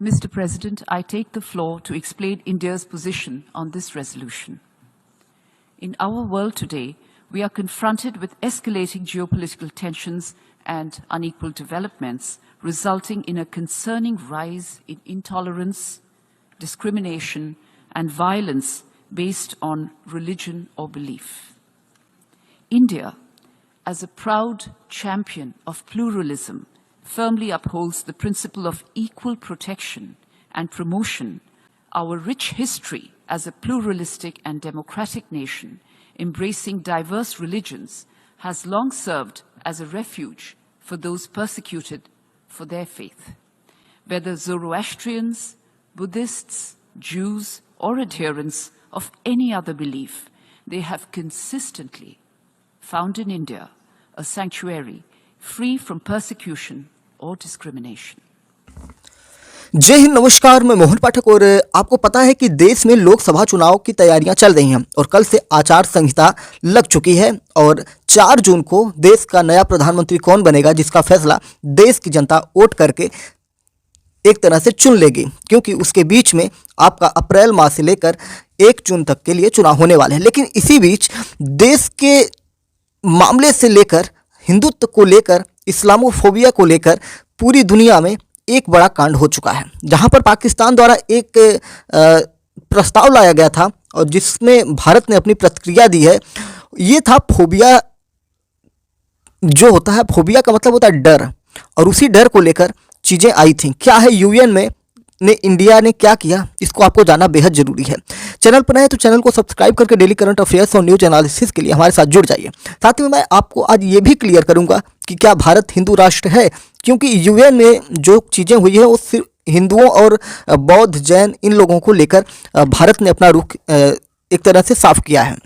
Mr. President, I take the floor to explain India's position on this resolution. In our world today, we are confronted with escalating geopolitical tensions and unequal developments, resulting in a concerning rise in intolerance, discrimination, and violence based on religion or belief. India, as a proud champion of pluralism, firmly upholds the principle of equal protection and promotion. Our rich history as a pluralistic and democratic nation, embracing diverse religions, has long served as a refuge for those persecuted for their faith. Whether Zoroastrians, Buddhists, Jews, or adherents of any other belief, they have consistently found in India a sanctuary free from persecution or discrimination. जय हिंद, नमस्कार। मैं मोहन पाठक और आपको पता है कि देश में लोकसभा चुनाव की तैयारियां चल रही हैं और कल से आचार संहिता लग चुकी है और 4 जून को देश का नया प्रधानमंत्री कौन बनेगा, जिसका फैसला देश की जनता वोट करके एक तरह से चुन लेगी, क्योंकि उसके बीच में आपका अप्रैल माह से लेकर 1 जून तक के लिए चुनाव होने वाले हैं। लेकिन इसी बीच देश के मामले से लेकर, हिंदुत्व को लेकर, इस्लामोफोबिया को लेकर पूरी दुनिया में एक बड़ा कांड हो चुका है, जहां पर पाकिस्तान द्वारा एक प्रस्ताव लाया गया था और जिसमें भारत ने अपनी प्रतिक्रिया दी है। ये था फोबिया। जो होता है, फोबिया का मतलब होता है डर, और उसी डर को लेकर चीज़ें आई थी। क्या है यूएन में इंडिया ने क्या किया, इसको आपको जानना बेहद जरूरी है। चैनल पर नए तो चैनल को सब्सक्राइब करके डेली करंट अफेयर्स और न्यूज एनालिसिस के लिए हमारे साथ जुड़ जाइए। साथ में मैं आपको आज ये भी क्लियर करूंगा कि क्या भारत हिंदू राष्ट्र है, क्योंकि यूएन में जो चीज़ें हुई है वो सिर्फ हिंदुओं और बौद्ध, जैन, इन लोगों को लेकर भारत ने अपना रुख एक तरह से साफ किया है।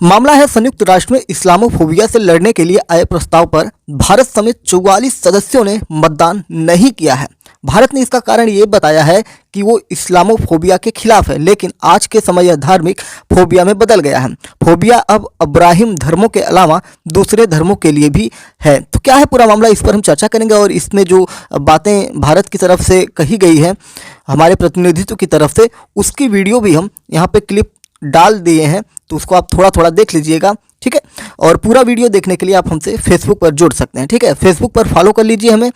मामला है संयुक्त राष्ट्र में इस्लामोफोबिया से लड़ने के लिए आए प्रस्ताव पर भारत समेत 44 सदस्यों ने मतदान नहीं किया है। भारत ने इसका कारण ये बताया है कि वो इस्लामोफोबिया के खिलाफ है, लेकिन आज के समय यह धार्मिक फोबिया में बदल गया है। फोबिया अब अब्राहिम धर्मों के अलावा दूसरे धर्मों के लिए भी है। तो क्या है पूरा मामला, इस पर हम चर्चा करेंगे और इसमें जो बातें भारत की तरफ से कही गई है, हमारे प्रतिनिधित्व की तरफ से, उसकी वीडियो भी हम यहाँ पे क्लिप डाल दिए हैं, तो उसको आप थोड़ा थोड़ा देख लीजिएगा, ठीक है। और पूरा वीडियो देखने के लिए आप हमसे फेसबुक पर जुड़ सकते हैं, ठीक है। फेसबुक पर फॉलो कर लीजिए हमें।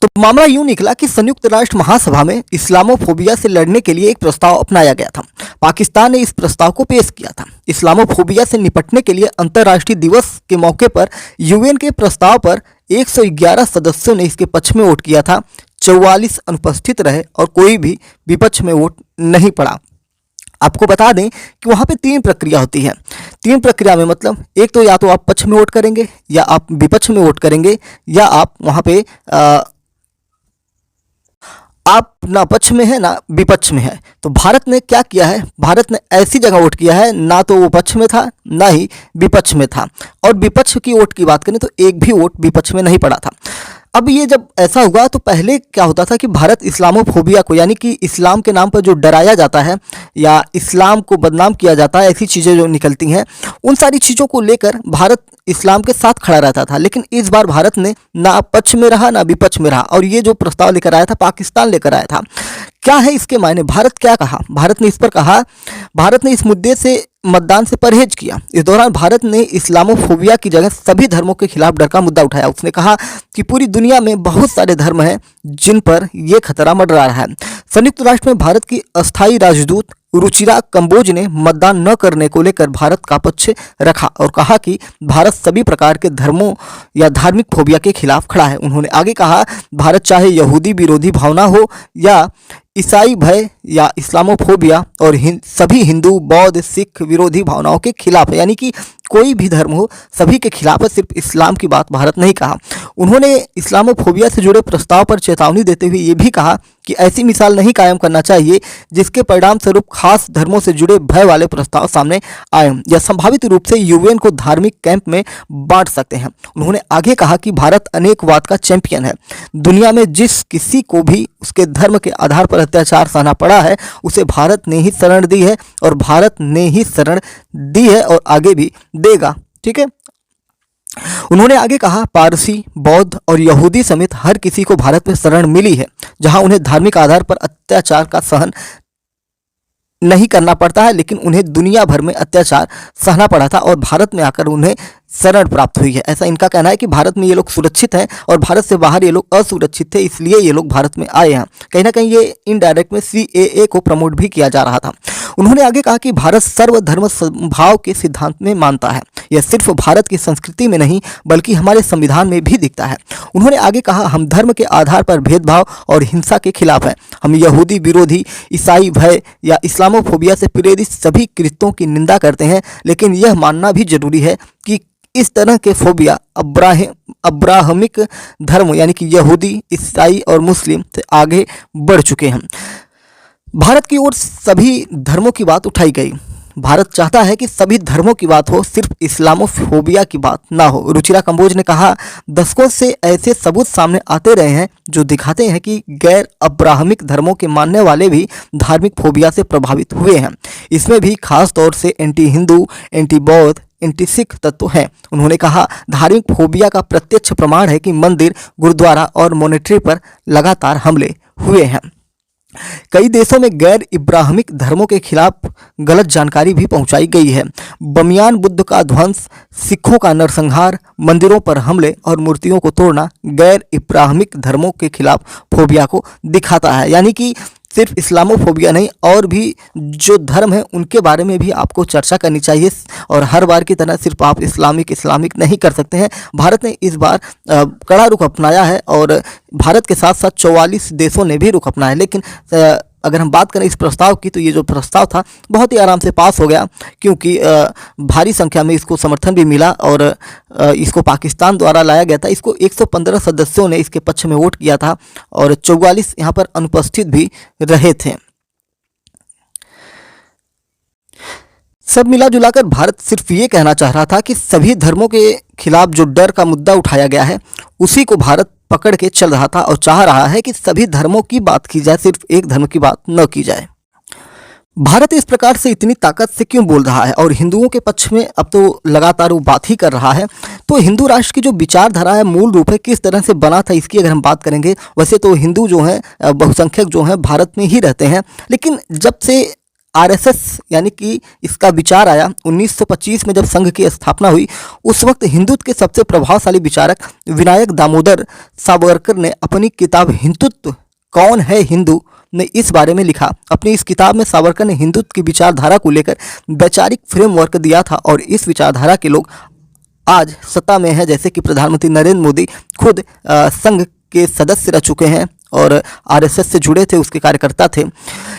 तो मामला यूं निकला कि संयुक्त राष्ट्र महासभा में इस्लामोफोबिया से लड़ने के लिए एक प्रस्ताव अपनाया गया था। पाकिस्तान ने इस प्रस्ताव को पेश किया था। इस्लामोफोबिया से निपटने के लिए अंतर्राष्ट्रीय दिवस के मौके पर यूएन के प्रस्ताव पर 111 सदस्यों ने इसके पक्ष में वोट किया था। 44 अनुपस्थित रहे और कोई भी विपक्ष में वोट नहीं पड़ा। आपको बता दें कि वहाँ पे 3 प्रक्रिया होती है। 3 प्रक्रिया में मतलब एक तो या तो आप पक्ष में वोट करेंगे, या आप विपक्ष में वोट करेंगे, या आप वहाँ पे आप ना पक्ष में है ना विपक्ष में है। तो भारत ने क्या किया है, भारत ने ऐसी जगह वोट किया है, ना तो वो पक्ष में था ना ही विपक्ष में था। और विपक्ष की वोट की बात करें तो एक भी वोट विपक्ष में नहीं पड़ा था। अब ये जब ऐसा हुआ तो पहले क्या होता था कि भारत इस्लामोफोबिया को, यानी कि इस्लाम के नाम पर जो डराया जाता है या इस्लाम को बदनाम किया जाता है, ऐसी चीज़ें जो निकलती हैं, उन सारी चीज़ों को लेकर भारत इस्लाम के साथ खड़ा रहता था। लेकिन इस बार भारत ने ना पक्ष में रहा ना विपक्ष में रहा, और ये जो प्रस्ताव लेकर आया था पाकिस्तान लेकर आया था। क्या है इसके मायने, भारत क्या कहा, भारत ने इस पर कहा, भारत ने इस मुद्दे से मतदान से परहेज किया। इस दौरान भारत ने इस्लामोफोबिया की जगह सभी धर्मों के खिलाफ डर का मुद्दा उठाया। उसने कहा कि पूरी दुनिया में बहुत सारे धर्म हैं जिन पर यह खतरा मंडरा रहा है। संयुक्त राष्ट्र में भारत की अस्थायी राजदूत रुचिरा कंबोज ने मतदान न करने को लेकर भारत का पक्ष रखा और कहा कि भारत सभी प्रकार के धर्मों या धार्मिक फोबिया के खिलाफ खड़ा है। उन्होंने आगे कहा, भारत चाहे यहूदी विरोधी भावना हो या ईसाई भय या इस्लामोफोबिया और सभी हिंदू, बौद्ध, सिख विरोधी भावनाओं के खिलाफ है, यानी कि कोई भी धर्म हो सभी के खिलाफ है, सिर्फ इस्लाम की बात भारत नहीं कहा। उन्होंने इस्लामोफोबिया से जुड़े प्रस्ताव पर चेतावनी देते हुए ये भी कहा कि ऐसी मिसाल नहीं कायम करना चाहिए जिसके परिणाम स्वरूप खास धर्मों से जुड़े भय वाले प्रस्ताव सामने आए या संभावित रूप से यूएन को धार्मिक कैंप में बांट सकते हैं। उन्होंने आगे कहा कि भारत अनेकवाद का चैंपियन है। दुनिया में जिस किसी को भी उसके धर्म के आधार पर अत्याचार सहना पड़ा है, उसे भारत ने ही शरण दी है और भारत ने ही शरण दी है और आगे भी देगा, ठीक है। उन्होंने आगे कहा, पारसी, बौद्ध और यहूदी समेत हर किसी को भारत में शरण मिली है, जहां उन्हें धार्मिक आधार पर अत्याचार का सहन नहीं करना पड़ता है, लेकिन उन्हें दुनिया भर में अत्याचार सहना पड़ा था और भारत में आकर उन्हें शरण प्राप्त हुई है। ऐसा इनका कहना है कि भारत में ये लोग सुरक्षित हैं और भारत से बाहर ये लोग असुरक्षित थे, इसलिए ये लोग भारत में आए हैं। कहीं ना कहीं ये इनडायरेक्ट में CAA को प्रमोट भी किया जा रहा था। उन्होंने आगे कहा कि भारत सर्वधर्म समभाव के सिद्धांत में मानता है। यह सिर्फ भारत की संस्कृति में नहीं बल्कि हमारे संविधान में भी दिखता है। उन्होंने आगे कहा, हम धर्म के आधार पर भेदभाव और हिंसा के खिलाफ हैं। हम यहूदी विरोधी, ईसाई भय या इस्लामोफोबिया से प्रेरित सभी कृत्यों की निंदा करते हैं, लेकिन यह मानना भी जरूरी है कि इस तरह के फोबिया अब्राहमिक धर्म यानी कि यहूदी, ईसाई और मुस्लिम से आगे बढ़ चुके हैं। भारत की ओर सभी धर्मों की बात उठाई गई। भारत चाहता है कि सभी धर्मों की बात हो, सिर्फ इस्लामोफोबिया की बात ना हो। रुचिरा कंबोज ने कहा, दशकों से ऐसे सबूत सामने आते रहे हैं जो दिखाते हैं कि गैर अब्राहमिक धर्मों के मानने वाले भी धार्मिक फोबिया से प्रभावित हुए हैं। इसमें भी खास तौर से एंटी हिंदू, एंटी बौद्ध, एंटी सिख तत्व हैं। उन्होंने कहा, धार्मिक फोबिया का प्रत्यक्ष प्रमाण है कि मंदिर, गुरुद्वारा और मॉनेटरी पर लगातार हमले हुए हैं। कई देशों में गैर इब्राहिमिक धर्मों के खिलाफ गलत जानकारी भी पहुंचाई गई है। बमियान बुद्ध का ध्वंस, सिखों का नरसंहार, मंदिरों पर हमले और मूर्तियों को तोड़ना गैर इब्राहिमिक धर्मों के खिलाफ फोबिया को दिखाता है। यानी कि सिर्फ इस्लामोफोबिया नहीं, और भी जो धर्म है उनके बारे में भी आपको चर्चा करनी चाहिए और हर बार की तरह सिर्फ आप इस्लामिक नहीं कर सकते हैं। भारत ने इस बार कड़ा रुख अपनाया है और भारत के साथ साथ 44 देशों ने भी रुख अपनाया है। लेकिन अगर हम बात करें इस प्रस्ताव की, तो ये जो प्रस्ताव था बहुत ही आराम से पास हो गया, क्योंकि भारी संख्या में इसको समर्थन भी मिला और इसको पाकिस्तान द्वारा लाया गया था। इसको 115 सदस्यों ने इसके पक्ष में वोट किया था और 44 यहाँ पर अनुपस्थित भी रहे थे। सब मिला जुलाकर भारत सिर्फ ये कहना चाह रहा था कि सभी धर्मों के खिलाफ जो डर का मुद्दा उठाया गया है उसी को भारत पकड़ के चल रहा था और चाह रहा है कि सभी धर्मों की बात की जाए, सिर्फ एक धर्म की बात न की जाए। भारत इस प्रकार से इतनी ताकत से क्यों बोल रहा है और हिंदुओं के पक्ष में अब तो लगातार वो बात ही कर रहा है? तो हिंदू राष्ट्र की जो विचारधारा है, मूल रूप है किस तरह से बना था, इसकी अगर हम बात करेंगे, वैसे तो हिंदू जो हैं बहुसंख्यक जो हैं भारत में ही रहते हैं, लेकिन जब से RSS यानी कि इसका विचार आया 1925 में जब संघ की स्थापना हुई, उस वक्त हिंदुत्व के सबसे प्रभावशाली विचारक विनायक दामोदर सावरकर ने अपनी किताब हिंदुत्व कौन है हिंदू ने इस बारे में लिखा। अपनी इस किताब में सावरकर ने हिंदुत्व की विचारधारा को लेकर वैचारिक फ्रेमवर्क दिया था और इस विचारधारा के लोग आज सत्ता में है, जैसे कि प्रधानमंत्री नरेंद्र मोदी खुद संघ के सदस्य रह चुके हैं और RSS से जुड़े थे, उसके कार्यकर्ता थे।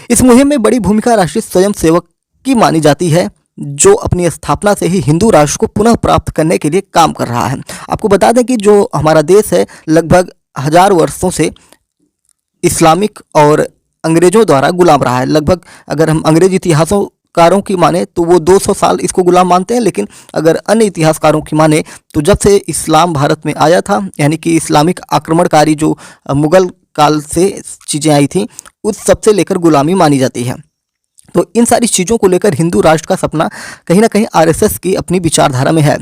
इस मुहिम में बड़ी भूमिका राष्ट्रीय स्वयंसेवक की मानी जाती है, जो अपनी स्थापना से ही हिंदू राष्ट्र को पुनः प्राप्त करने के लिए काम कर रहा है। आपको बता दें कि जो हमारा देश है लगभग 1000 वर्षों से इस्लामिक और अंग्रेजों द्वारा गुलाम रहा है। लगभग अगर हम अंग्रेज इतिहासकारों की माने तो वो 200 साल इसको गुलाम मानते हैं, लेकिन अगर अन्य इतिहासकारों की माने तो जब से इस्लाम भारत में आया था, यानी कि इस्लामिक आक्रमणकारी जो मुगल काल से चीज़ें आई थी, उस सबसे लेकर गुलामी मानी जाती है। तो इन सारी चीज़ों को लेकर हिंदू राष्ट्र का सपना कहीं ना कहीं RSS की अपनी विचारधारा में है।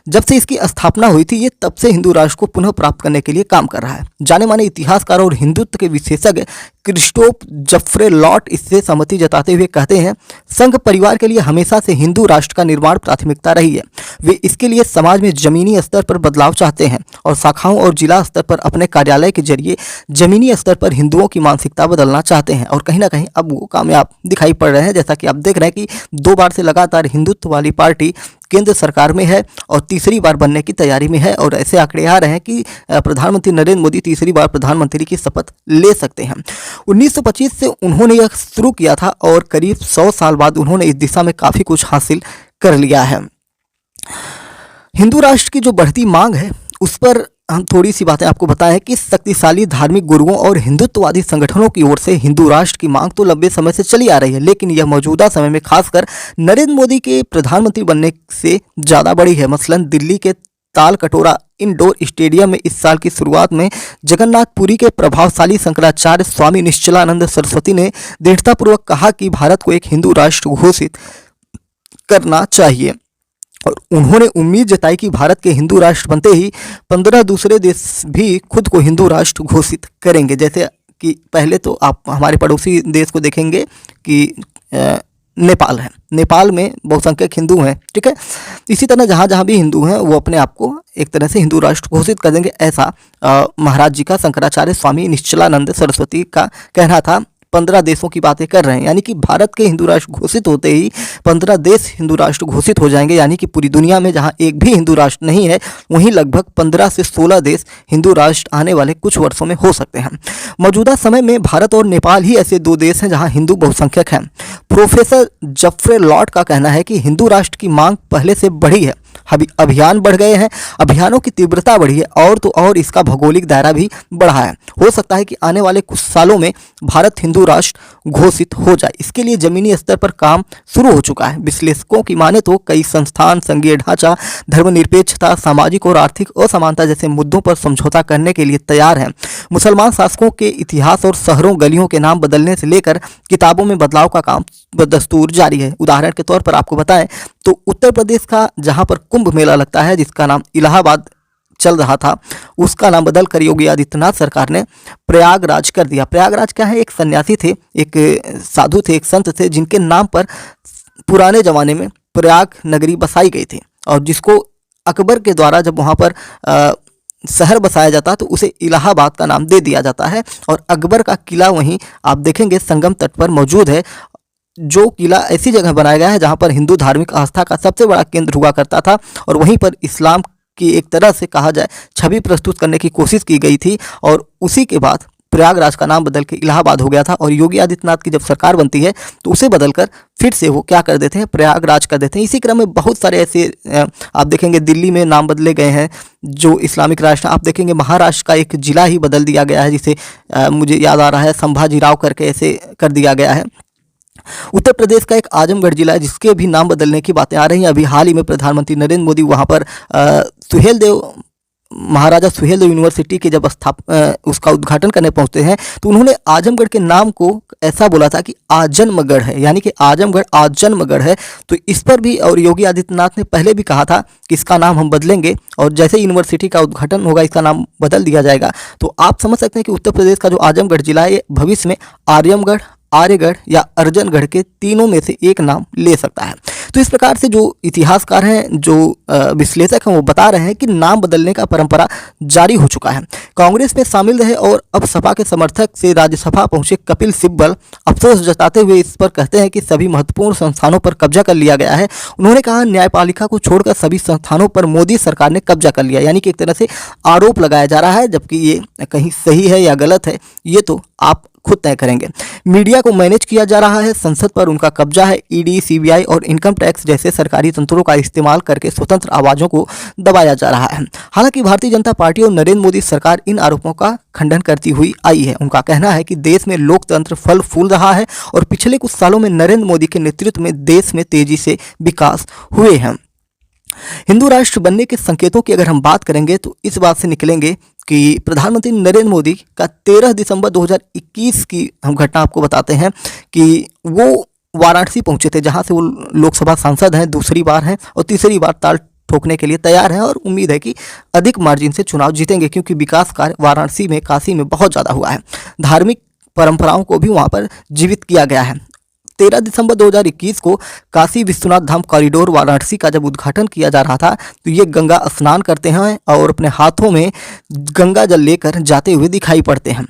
जब से इसकी स्थापना हुई थी, ये तब से हिंदू राष्ट्र को पुनः प्राप्त करने के लिए काम कर रहा है। जाने माने इतिहासकार और हिंदुत्व के विशेषज्ञ क्रिस्टोफ जफ्रे लॉट इससे सहमति जताते हुए कहते हैं, संघ परिवार के लिए हमेशा से हिंदू राष्ट्र का निर्माण प्राथमिकता रही है। वे इसके लिए समाज में जमीनी स्तर पर बदलाव चाहते हैं और शाखाओं और जिला स्तर पर अपने कार्यालय के जरिए जमीनी स्तर पर हिंदुओं की मानसिकता बदलना चाहते हैं और कहीं ना कहीं अब वो कामयाब दिखाई पड़ रहे हैं। जैसा कि आप देख रहे हैं कि 2 बार से लगातार हिंदुत्व वाली पार्टी केंद्र सरकार में है और तीसरी बार बनने की तैयारी में है और ऐसे आंकड़े आ रहे हैं कि प्रधानमंत्री नरेंद्र मोदी तीसरी बार प्रधानमंत्री की शपथ ले सकते हैं। 1925 से उन्होंने यह शुरू किया था और करीब 100 साल बाद उन्होंने इस दिशा में काफ़ी कुछ हासिल कर लिया है। हिंदू राष्ट्र की जो बढ़ती मांग है उस पर हम थोड़ी सी बातें आपको बताएं कि शक्तिशाली धार्मिक गुरुओं और हिंदुत्ववादी संगठनों की ओर से हिंदू राष्ट्र की मांग तो लंबे समय से चली आ रही है, लेकिन यह मौजूदा समय में खासकर नरेंद्र मोदी के प्रधानमंत्री बनने से ज़्यादा बढ़ी है। मसलन दिल्ली के ताल कटोरा इंडोर स्टेडियम में इस साल की शुरुआत में जगन्नाथपुरी के प्रभावशाली शंकराचार्य स्वामी निश्चलानंद सरस्वती ने दृढ़तापूर्वक कहा कि भारत को एक हिंदू राष्ट्र घोषित करना चाहिए। और उन्होंने उम्मीद जताई कि भारत के हिंदू राष्ट्र बनते ही 15 दूसरे देश भी खुद को हिंदू राष्ट्र घोषित करेंगे। जैसे कि पहले तो आप हमारे पड़ोसी देश को देखेंगे कि नेपाल है, नेपाल में बहुसंख्यक हिंदू हैं, ठीक है। इसी तरह जहाँ जहाँ भी हिंदू हैं वो अपने आप को एक तरह से हिंदू राष्ट्र घोषित कर देंगे, ऐसा महाराज जी का शंकराचार्य स्वामी निश्चलानंद सरस्वती का कहना था। 15 देशों की बातें कर रहे हैं, यानी कि भारत के हिंदू राष्ट्र घोषित होते ही 15 देश हिंदू राष्ट्र घोषित हो जाएंगे, यानी कि पूरी दुनिया में जहां एक भी हिंदू राष्ट्र नहीं है वहीं लगभग 15 से 16 देश हिंदू राष्ट्र आने वाले कुछ वर्षों में हो सकते हैं। मौजूदा समय में भारत और नेपाल ही ऐसे दो देश हैं जहां हिंदू बहुसंख्यक हैं। प्रोफेसर जफ्रे लॉर्ड का कहना है कि हिंदू राष्ट्र की मांग पहले से बढ़ी है, अभियान बढ़ गए हैं, अभियानों की तीव्रता बढ़ी है और तो और इसका भौगोलिक दायरा भी बढ़ा है। हो सकता है कि आने वाले कुछ सालों में भारत हिंदू राष्ट्र घोषित हो जाए। इसके लिए जमीनी स्तर पर काम शुरू हो चुका है। विश्लेषकों की माने तो कई संस्थान संघीय ढांचा, धर्मनिरपेक्षता, सामाजिक और आर्थिक असमानता जैसे मुद्दों पर समझौता करने के लिए तैयार हैं। मुसलमान शासकों के इतिहास और शहरों गलियों के नाम बदलने से लेकर किताबों में बदलाव का काम दस्तूर जारी है। उदाहरण के तौर पर आपको बताएं तो उत्तर प्रदेश का जहां पर कुंभ मेला लगता है, जिसका नाम इलाहाबाद चल रहा था, उसका नाम बदलकर योगी आदित्यनाथ सरकार ने प्रयागराज कर दिया। प्रयागराज क्या है? एक सन्यासी थे, एक साधु थे, एक संत थे, जिनके नाम पर पुराने जमाने में प्रयाग नगरी बसाई गई थी और जिसको अकबर के द्वारा जब वहाँ पर शहर बसाया जाता तो उसे इलाहाबाद का नाम दे दिया जाता है। और अकबर का किला वहीं आप देखेंगे संगम तट पर मौजूद है, जो किला ऐसी जगह बनाया गया है जहाँ पर हिंदू धार्मिक आस्था का सबसे बड़ा केंद्र हुआ करता था और वहीं पर इस्लाम की एक तरह से कहा जाए छवि प्रस्तुत करने की कोशिश की गई थी और उसी के बाद प्रयागराज का नाम बदल के इलाहाबाद हो गया था। और योगी आदित्यनाथ की जब सरकार बनती है तो उसे बदलकर फिर से वो क्या कर देते हैं, प्रयागराज कर देते हैं। इसी क्रम में बहुत सारे ऐसे आप देखेंगे दिल्ली में नाम बदले गए हैं जो इस्लामिक राष्ट्र। आप देखेंगे महाराष्ट्र का एक जिला ही बदल दिया गया है, जिसे मुझे याद आ रहा है संभाजीराव करके ऐसे कर दिया गया है। उत्तर प्रदेश का एक आजमगढ़ जिला है जिसके भी नाम बदलने की बातें आ रही हैं। अभी हाल ही में प्रधानमंत्री नरेंद्र मोदी वहाँ पर महाराजा सुहेलदेव यूनिवर्सिटी के जब उसका उद्घाटन करने पहुंचते हैं तो उन्होंने आजमगढ़ के नाम को ऐसा बोला था कि आजन्मगढ़ है, यानी कि आजमगढ़ आजन्मगढ़ है। तो इस पर भी और योगी आदित्यनाथ ने पहले भी कहा था कि इसका नाम हम बदलेंगे और जैसे यूनिवर्सिटी का उद्घाटन होगा इसका नाम बदल दिया जाएगा। तो आप समझ सकते हैं कि उत्तर प्रदेश का जो आजमगढ़ जिला है ये भविष्य में आर्यमगढ़, आर्यगढ़ या अर्जनगढ़ के तीनों में से एक नाम ले सकता है। तो इस प्रकार से जो इतिहासकार हैं, जो विश्लेषक हैं, वो बता रहे हैं कि नाम बदलने का परंपरा जारी हो चुका है। कांग्रेस में शामिल रहे और अब सपा के समर्थक से राज्यसभा पहुंचे कपिल सिब्बल अफसोस जताते हुए इस पर कहते हैं कि सभी महत्वपूर्ण संस्थानों पर कब्जा कर लिया गया है। उन्होंने कहा न्यायपालिका को छोड़कर सभी संस्थानों पर मोदी सरकार ने कब्जा कर लिया, यानी कि एक तरह से आरोप लगाया जा रहा है, जबकि ये कहीं सही है या गलत है ये तो आप खुद तय करेंगे। मीडिया को मैनेज किया जा रहा है, संसद पर उनका कब्जा है, ईडी, सीबीआई और इनकम टैक्स जैसे सरकारी तंत्रों का इस्तेमाल करके स्वतंत्र आवाजों को दबाया जा रहा है। हालांकि भारतीय जनता पार्टी और नरेंद्र मोदी सरकार इन आरोपों का खंडन करती हुई आई है। उनका कहना है कि देश में लोकतंत्र फल फूल रहा है और पिछले कुछ सालों में नरेंद्र मोदी के नेतृत्व में देश में तेजी से विकास हुए हैं। हिंदू राष्ट्र बनने के संकेतों की अगर हम बात करेंगे तो इस बात से निकलेंगे कि प्रधानमंत्री नरेंद्र मोदी का 13 दिसंबर 2021 की हम घटना आपको बताते हैं कि वो वाराणसी पहुंचे थे, जहां से वो लोकसभा सांसद हैं, दूसरी बार हैं और तीसरी बार ताल ठोकने के लिए तैयार हैं और उम्मीद है कि अधिक मार्जिन से चुनाव जीतेंगे, क्योंकि विकास कार्य वाराणसी में, काशी में बहुत ज़्यादा हुआ है। धार्मिक परंपराओं को भी वहाँ पर जीवित किया गया है। 13 दिसंबर 2021 को काशी विश्वनाथ धाम कॉरिडोर वाराणसी का जब उद्घाटन किया जा रहा था तो ये गंगा स्नान करते हैं और अपने हाथों में गंगा जल लेकर जाते हुए दिखाई पड़ते हैं।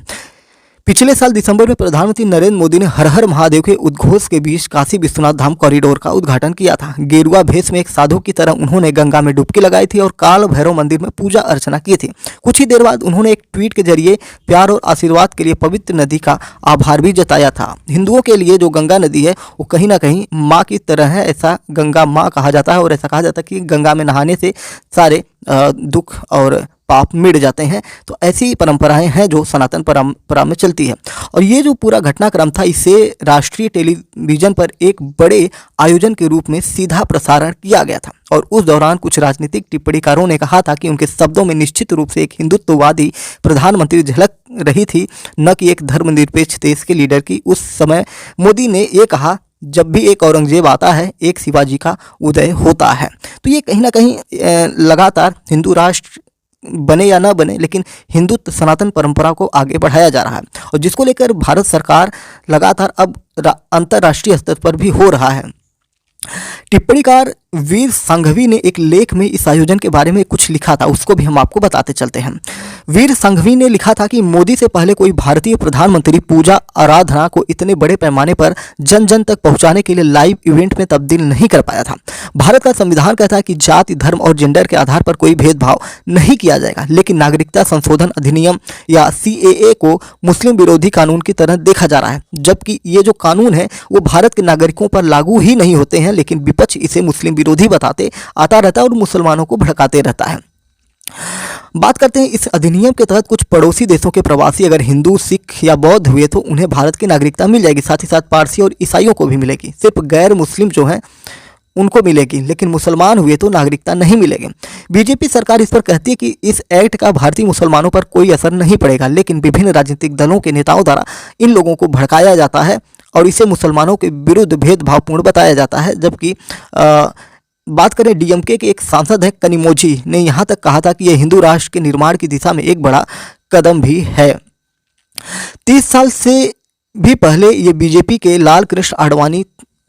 पिछले साल दिसंबर में प्रधानमंत्री नरेंद्र मोदी ने हर हर महादेव के उद्घोष के बीच काशी विश्वनाथ धाम कॉरिडोर का उद्घाटन किया था। गेरुआ भेष में एक साधु की तरह उन्होंने गंगा में डुबकी लगाई थी और काल भैरव मंदिर में पूजा अर्चना की थी। कुछ ही देर बाद उन्होंने एक ट्वीट के जरिए प्यार और आशीर्वाद के लिए पवित्र नदी का आभार भी जताया था। हिंदुओं के लिए जो गंगा नदी है वो कहीं ना कहीं माँ की तरह है, ऐसा गंगा माँ कहा जाता है और ऐसा कहा जाता है कि गंगा में नहाने से सारे दुख और पाप मिट जाते हैं। तो ऐसी परंपराएं हैं जो सनातन परंपरा में चलती है। और ये जो पूरा घटनाक्रम था इसे राष्ट्रीय टेलीविजन पर एक बड़े आयोजन के रूप में सीधा प्रसारण किया गया था और उस दौरान कुछ राजनीतिक टिप्पणीकारों ने कहा था कि उनके शब्दों में निश्चित रूप से एक हिंदुत्ववादी प्रधानमंत्री झलक रही थी, न कि एक धर्मनिरपेक्ष देश के लीडर की। उस समय मोदी ने ये कहा जब भी एक औरंगजेब आता है, एक शिवाजी का उदय होता है। तो ये कहीं ना कहीं लगातार हिंदू राष्ट्र बने या ना बने, लेकिन हिंदुत्व सनातन परंपरा को आगे बढ़ाया जा रहा है, और जिसको लेकर भारत सरकार लगातार अब अंतर्राष्ट्रीय स्तर पर भी हो रहा है। टिप्पणीकार वीर संघवी ने एक लेख में इस आयोजन के बारे में कुछ लिखा था, उसको भी हम आपको बताते चलते हैं। वीर संघवी ने लिखा था कि मोदी से पहले कोई भारतीय प्रधानमंत्री पूजा आराधना को इतने बड़े पैमाने पर जन जन तक पहुंचाने के लिए लाइव इवेंट में तब्दील नहीं कर पाया था। भारत का संविधान कहता है कि जाति, धर्म और जेंडर के आधार पर कोई भेदभाव नहीं किया जाएगा, लेकिन नागरिकता संशोधन अधिनियम या CAA को मुस्लिम विरोधी कानून की तरह देखा जा रहा है, जबकि ये जो कानून है वो भारत के नागरिकों पर लागू ही नहीं होते हैं, लेकिन विपक्ष इसे मुस्लिम विरोधी बताते आता रहता है और मुसलमानों को भड़काते रहता है। बात करते हैं इस अधिनियम के तहत कुछ पड़ोसी देशों के प्रवासी अगर हिंदू, सिख या बौद्ध हुए तो उन्हें भारत की नागरिकता मिल जाएगी, साथ ही साथ पारसी और ईसाइयों को भी मिलेगी। सिर्फ गैर मुस्लिम जो हैं उनको मिलेगी, लेकिन मुसलमान हुए तो नागरिकता नहीं मिलेगी। बीजेपी सरकार इस पर कहती है कि इस एक्ट का भारतीय मुसलमानों पर कोई असर नहीं पड़ेगा, लेकिन विभिन्न राजनीतिक दलों के नेताओं द्वारा इन लोगों को भड़काया जाता है और इसे मुसलमानों के विरुद्ध भेदभावपूर्ण बताया जाता है। जबकि बात करें DMK के एक सांसद है कनिमोझी ने यहाँ तक कहा था कि यह हिंदू राष्ट्र के निर्माण की दिशा में एक बड़ा कदम भी है। 30 साल से भी पहले ये बीजेपी के लाल कृष्ण आडवाणी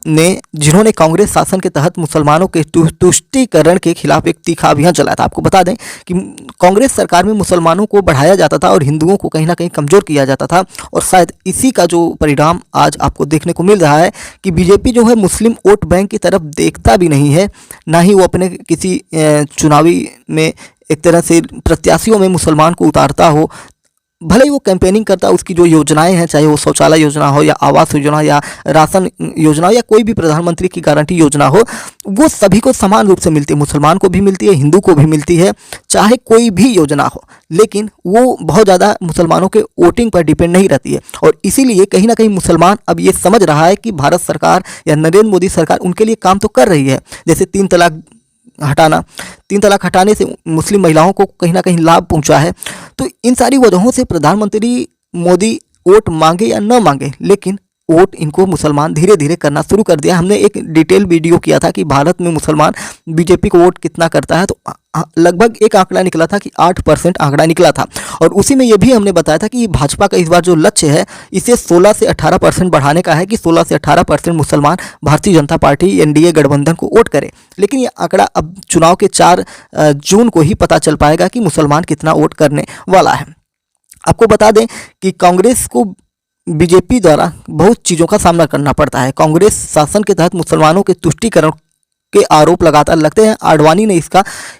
ने, जिन्होंने कांग्रेस शासन के तहत मुसलमानों के तुष्टीकरण के खिलाफ एक तीखा अभियान चलाया था। आपको बता दें कि कांग्रेस सरकार में मुसलमानों को बढ़ाया जाता था और हिंदुओं को कहीं ना कहीं कमज़ोर किया जाता था, और शायद इसी का जो परिणाम आज आपको देखने को मिल रहा है कि बीजेपी जो है मुस्लिम वोट बैंक की तरफ देखता भी नहीं है, ना ही वो अपने किसी चुनावी में एक तरह से प्रत्याशियों में मुसलमान को उतारता हो। भले ही वो कैंपेनिंग करता है, उसकी जो योजनाएं हैं, चाहे वो शौचालय योजना हो या आवास योजना या राशन योजना हो या कोई भी प्रधानमंत्री की गारंटी योजना हो, वो सभी को समान रूप से मिलती है। मुसलमान को भी मिलती है, हिंदू को भी मिलती है, चाहे कोई भी योजना हो, लेकिन वो बहुत ज़्यादा मुसलमानों के वोटिंग पर डिपेंड नहीं रहती है। और इसीलिए कहीं ना कहीं मुसलमान अब ये समझ रहा है कि भारत सरकार या नरेंद्र मोदी सरकार उनके लिए काम तो कर रही है। जैसे 3 तलाक हटाने से मुस्लिम महिलाओं को कहीं ना कहीं लाभ पहुंचा है। तो इन सारी वजहों से प्रधानमंत्री मोदी वोट मांगे या न मांगे, लेकिन वोट इनको मुसलमान धीरे धीरे करना शुरू कर दिया। हमने एक डिटेल वीडियो किया था कि भारत में मुसलमान बीजेपी को वोट कितना करता है, तो लगभग एक आंकड़ा निकला था कि 8% आंकड़ा निकला था। और उसी में ये भी हमने बताया था कि भाजपा का इस बार जो लक्ष्य है इसे 16 से 18% बढ़ाने का है, कि 16 से 18% मुसलमान भारतीय जनता पार्टी NDA गठबंधन को वोट करे। लेकिन ये आंकड़ा अब चुनाव के 4 जून को ही पता चल पाएगा कि मुसलमान कितना वोट करने वाला है। आपको बता दें कि कांग्रेस को बीजेपी द्वारा बहुत चीज़ों का सामना करना पड़ता है। कांग्रेस शासन के तहत मुसलमानों के तुष्टीकरण के आरोप लगातार लगते हैं। आडवाणी ने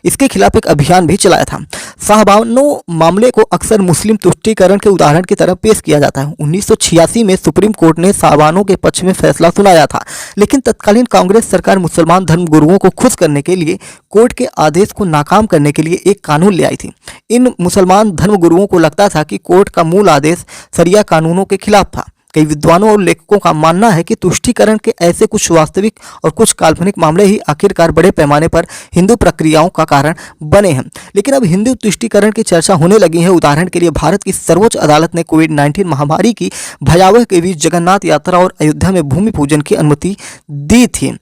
इसके खिलाफ एक अभियान भी चलाया था। शाहबानो मामले को अक्सर मुस्लिम तुष्टीकरण के उदाहरण की तरह पेश किया जाता है। 1986 में सुप्रीम कोर्ट ने शाहबानो के पक्ष में फैसला सुनाया था, लेकिन तत्कालीन कांग्रेस सरकार मुसलमान धर्मगुरुओं को खुश करने के लिए कोर्ट के आदेश को नाकाम करने के लिए एक कानून ले आई थी। इन मुसलमान धर्मगुरुओं को लगता था कि कोर्ट का मूल आदेश शरिया कानूनों के खिलाफ था। कई विद्वानों और लेखकों का मानना है कि तुष्टीकरण के ऐसे कुछ वास्तविक और कुछ काल्पनिक मामले ही आखिरकार बड़े पैमाने पर हिंदू प्रक्रियाओं का कारण बने हैं। लेकिन अब हिंदू तुष्टीकरण की चर्चा होने लगी है। उदाहरण के लिए भारत की सर्वोच्च अदालत ने कोविड-19 महामारी की भयावह के बीच जगन्नाथ यात्रा और अयोध्या में भूमि पूजन की अनुमति दी थी।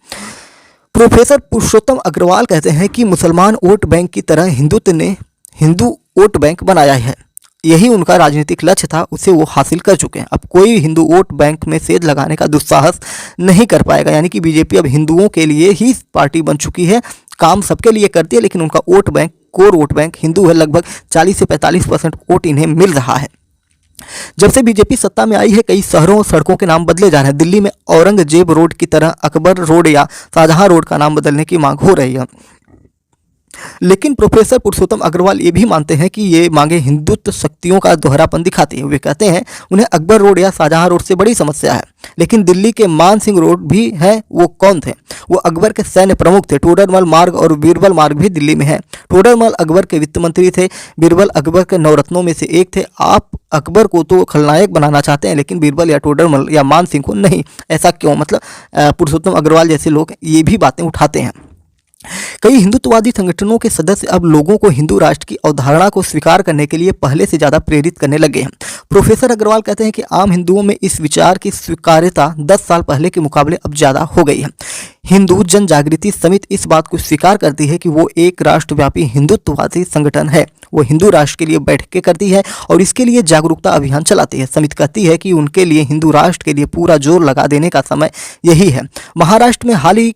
प्रोफेसर पुरुषोत्तम अग्रवाल कहते हैं कि मुसलमान वोट बैंक की तरह हिंदुत्व ने हिंदू वोट बैंक बनाया है। यही उनका राजनीतिक लक्ष्य था, उसे वो हासिल कर चुके हैं। अब कोई हिंदू वोट बैंक में सेध लगाने का दुस्साहस नहीं कर पाएगा। यानी कि बीजेपी अब हिंदुओं के लिए ही पार्टी बन चुकी है, काम सबके लिए करती है, लेकिन उनका vote bank, core vote bank Hindu है। लगभग 40 से 45% वोट इन्हें मिल रहा है। जब से बीजेपी सत्ता में आई है, कई शहरों और सड़कों के नाम बदले जा रहे हैं। दिल्ली में औरंगजेब रोड की तरह अकबर रोड या शाहजहां रोड का नाम बदलने की मांग हो रही है। लेकिन प्रोफेसर पुरुषोत्तम अग्रवाल ये भी मानते हैं कि ये मांगे हिंदुत्व शक्तियों का दोहरापन दिखाती है। वे कहते हैं उन्हें अकबर रोड या शाहजहां रोड से बड़ी समस्या है। लेकिन दिल्ली के मान सिंह रोड भी है, वो कौन थे? वो अकबर के सैन्य प्रमुख थे। टोडरमल मार्ग और बीरबल मार्ग भी दिल्ली में है। टोडरमल अकबर के वित्त मंत्री थे, बीरबल अकबर के नवरत्नों में से एक थे। आप अकबर को तो खलनायक बनाना चाहते हैं, लेकिन बीरबल या टोडरमल या मान सिंह को नहीं। ऐसा क्यों? मतलब पुरुषोत्तम अग्रवाल जैसे लोग ये भी बातें उठाते हैं। कई हिंदुत्ववादी संगठनों के सदस्य अब लोगों को हिंदू राष्ट्र की अवधारणा को स्वीकार करने के लिए पहले से ज़्यादा प्रेरित करने लगे हैं। प्रोफेसर अग्रवाल कहते हैं कि आम हिंदुओं में इस विचार की स्वीकार्यता 10 साल पहले के मुकाबले अब ज़्यादा हो गई है। हिंदू जन जागृति समिति इस बात को स्वीकार करती है कि वो एक राष्ट्रव्यापी हिंदुत्ववादी संगठन है। वो हिंदू राष्ट्र के लिए बैठकें करती है और इसके लिए जागरूकता अभियान चलाती है। समिति कहती है कि उनके लिए हिंदू राष्ट्र के लिए पूरा जोर लगा देने का समय यही है। महाराष्ट्र में हाल ही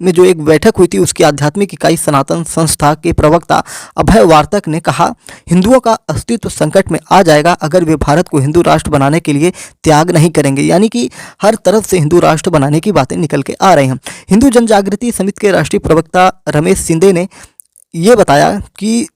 में जो एक बैठक हुई थी, उसकी आध्यात्मिक इकाई सनातन संस्था के प्रवक्ता अभय वार्तक ने कहा, हिंदुओं का अस्तित्व संकट में आ जाएगा अगर वे भारत को हिंदू राष्ट्र बनाने के लिए त्याग नहीं करेंगे। यानी कि हर तरफ से हिंदू राष्ट्र बनाने की बातें निकल के आ रही हैं। हिंदू जन जागृति समिति के राष्ट्रीय प्रवक्ता रमेश शिंदे ने ये बताया कि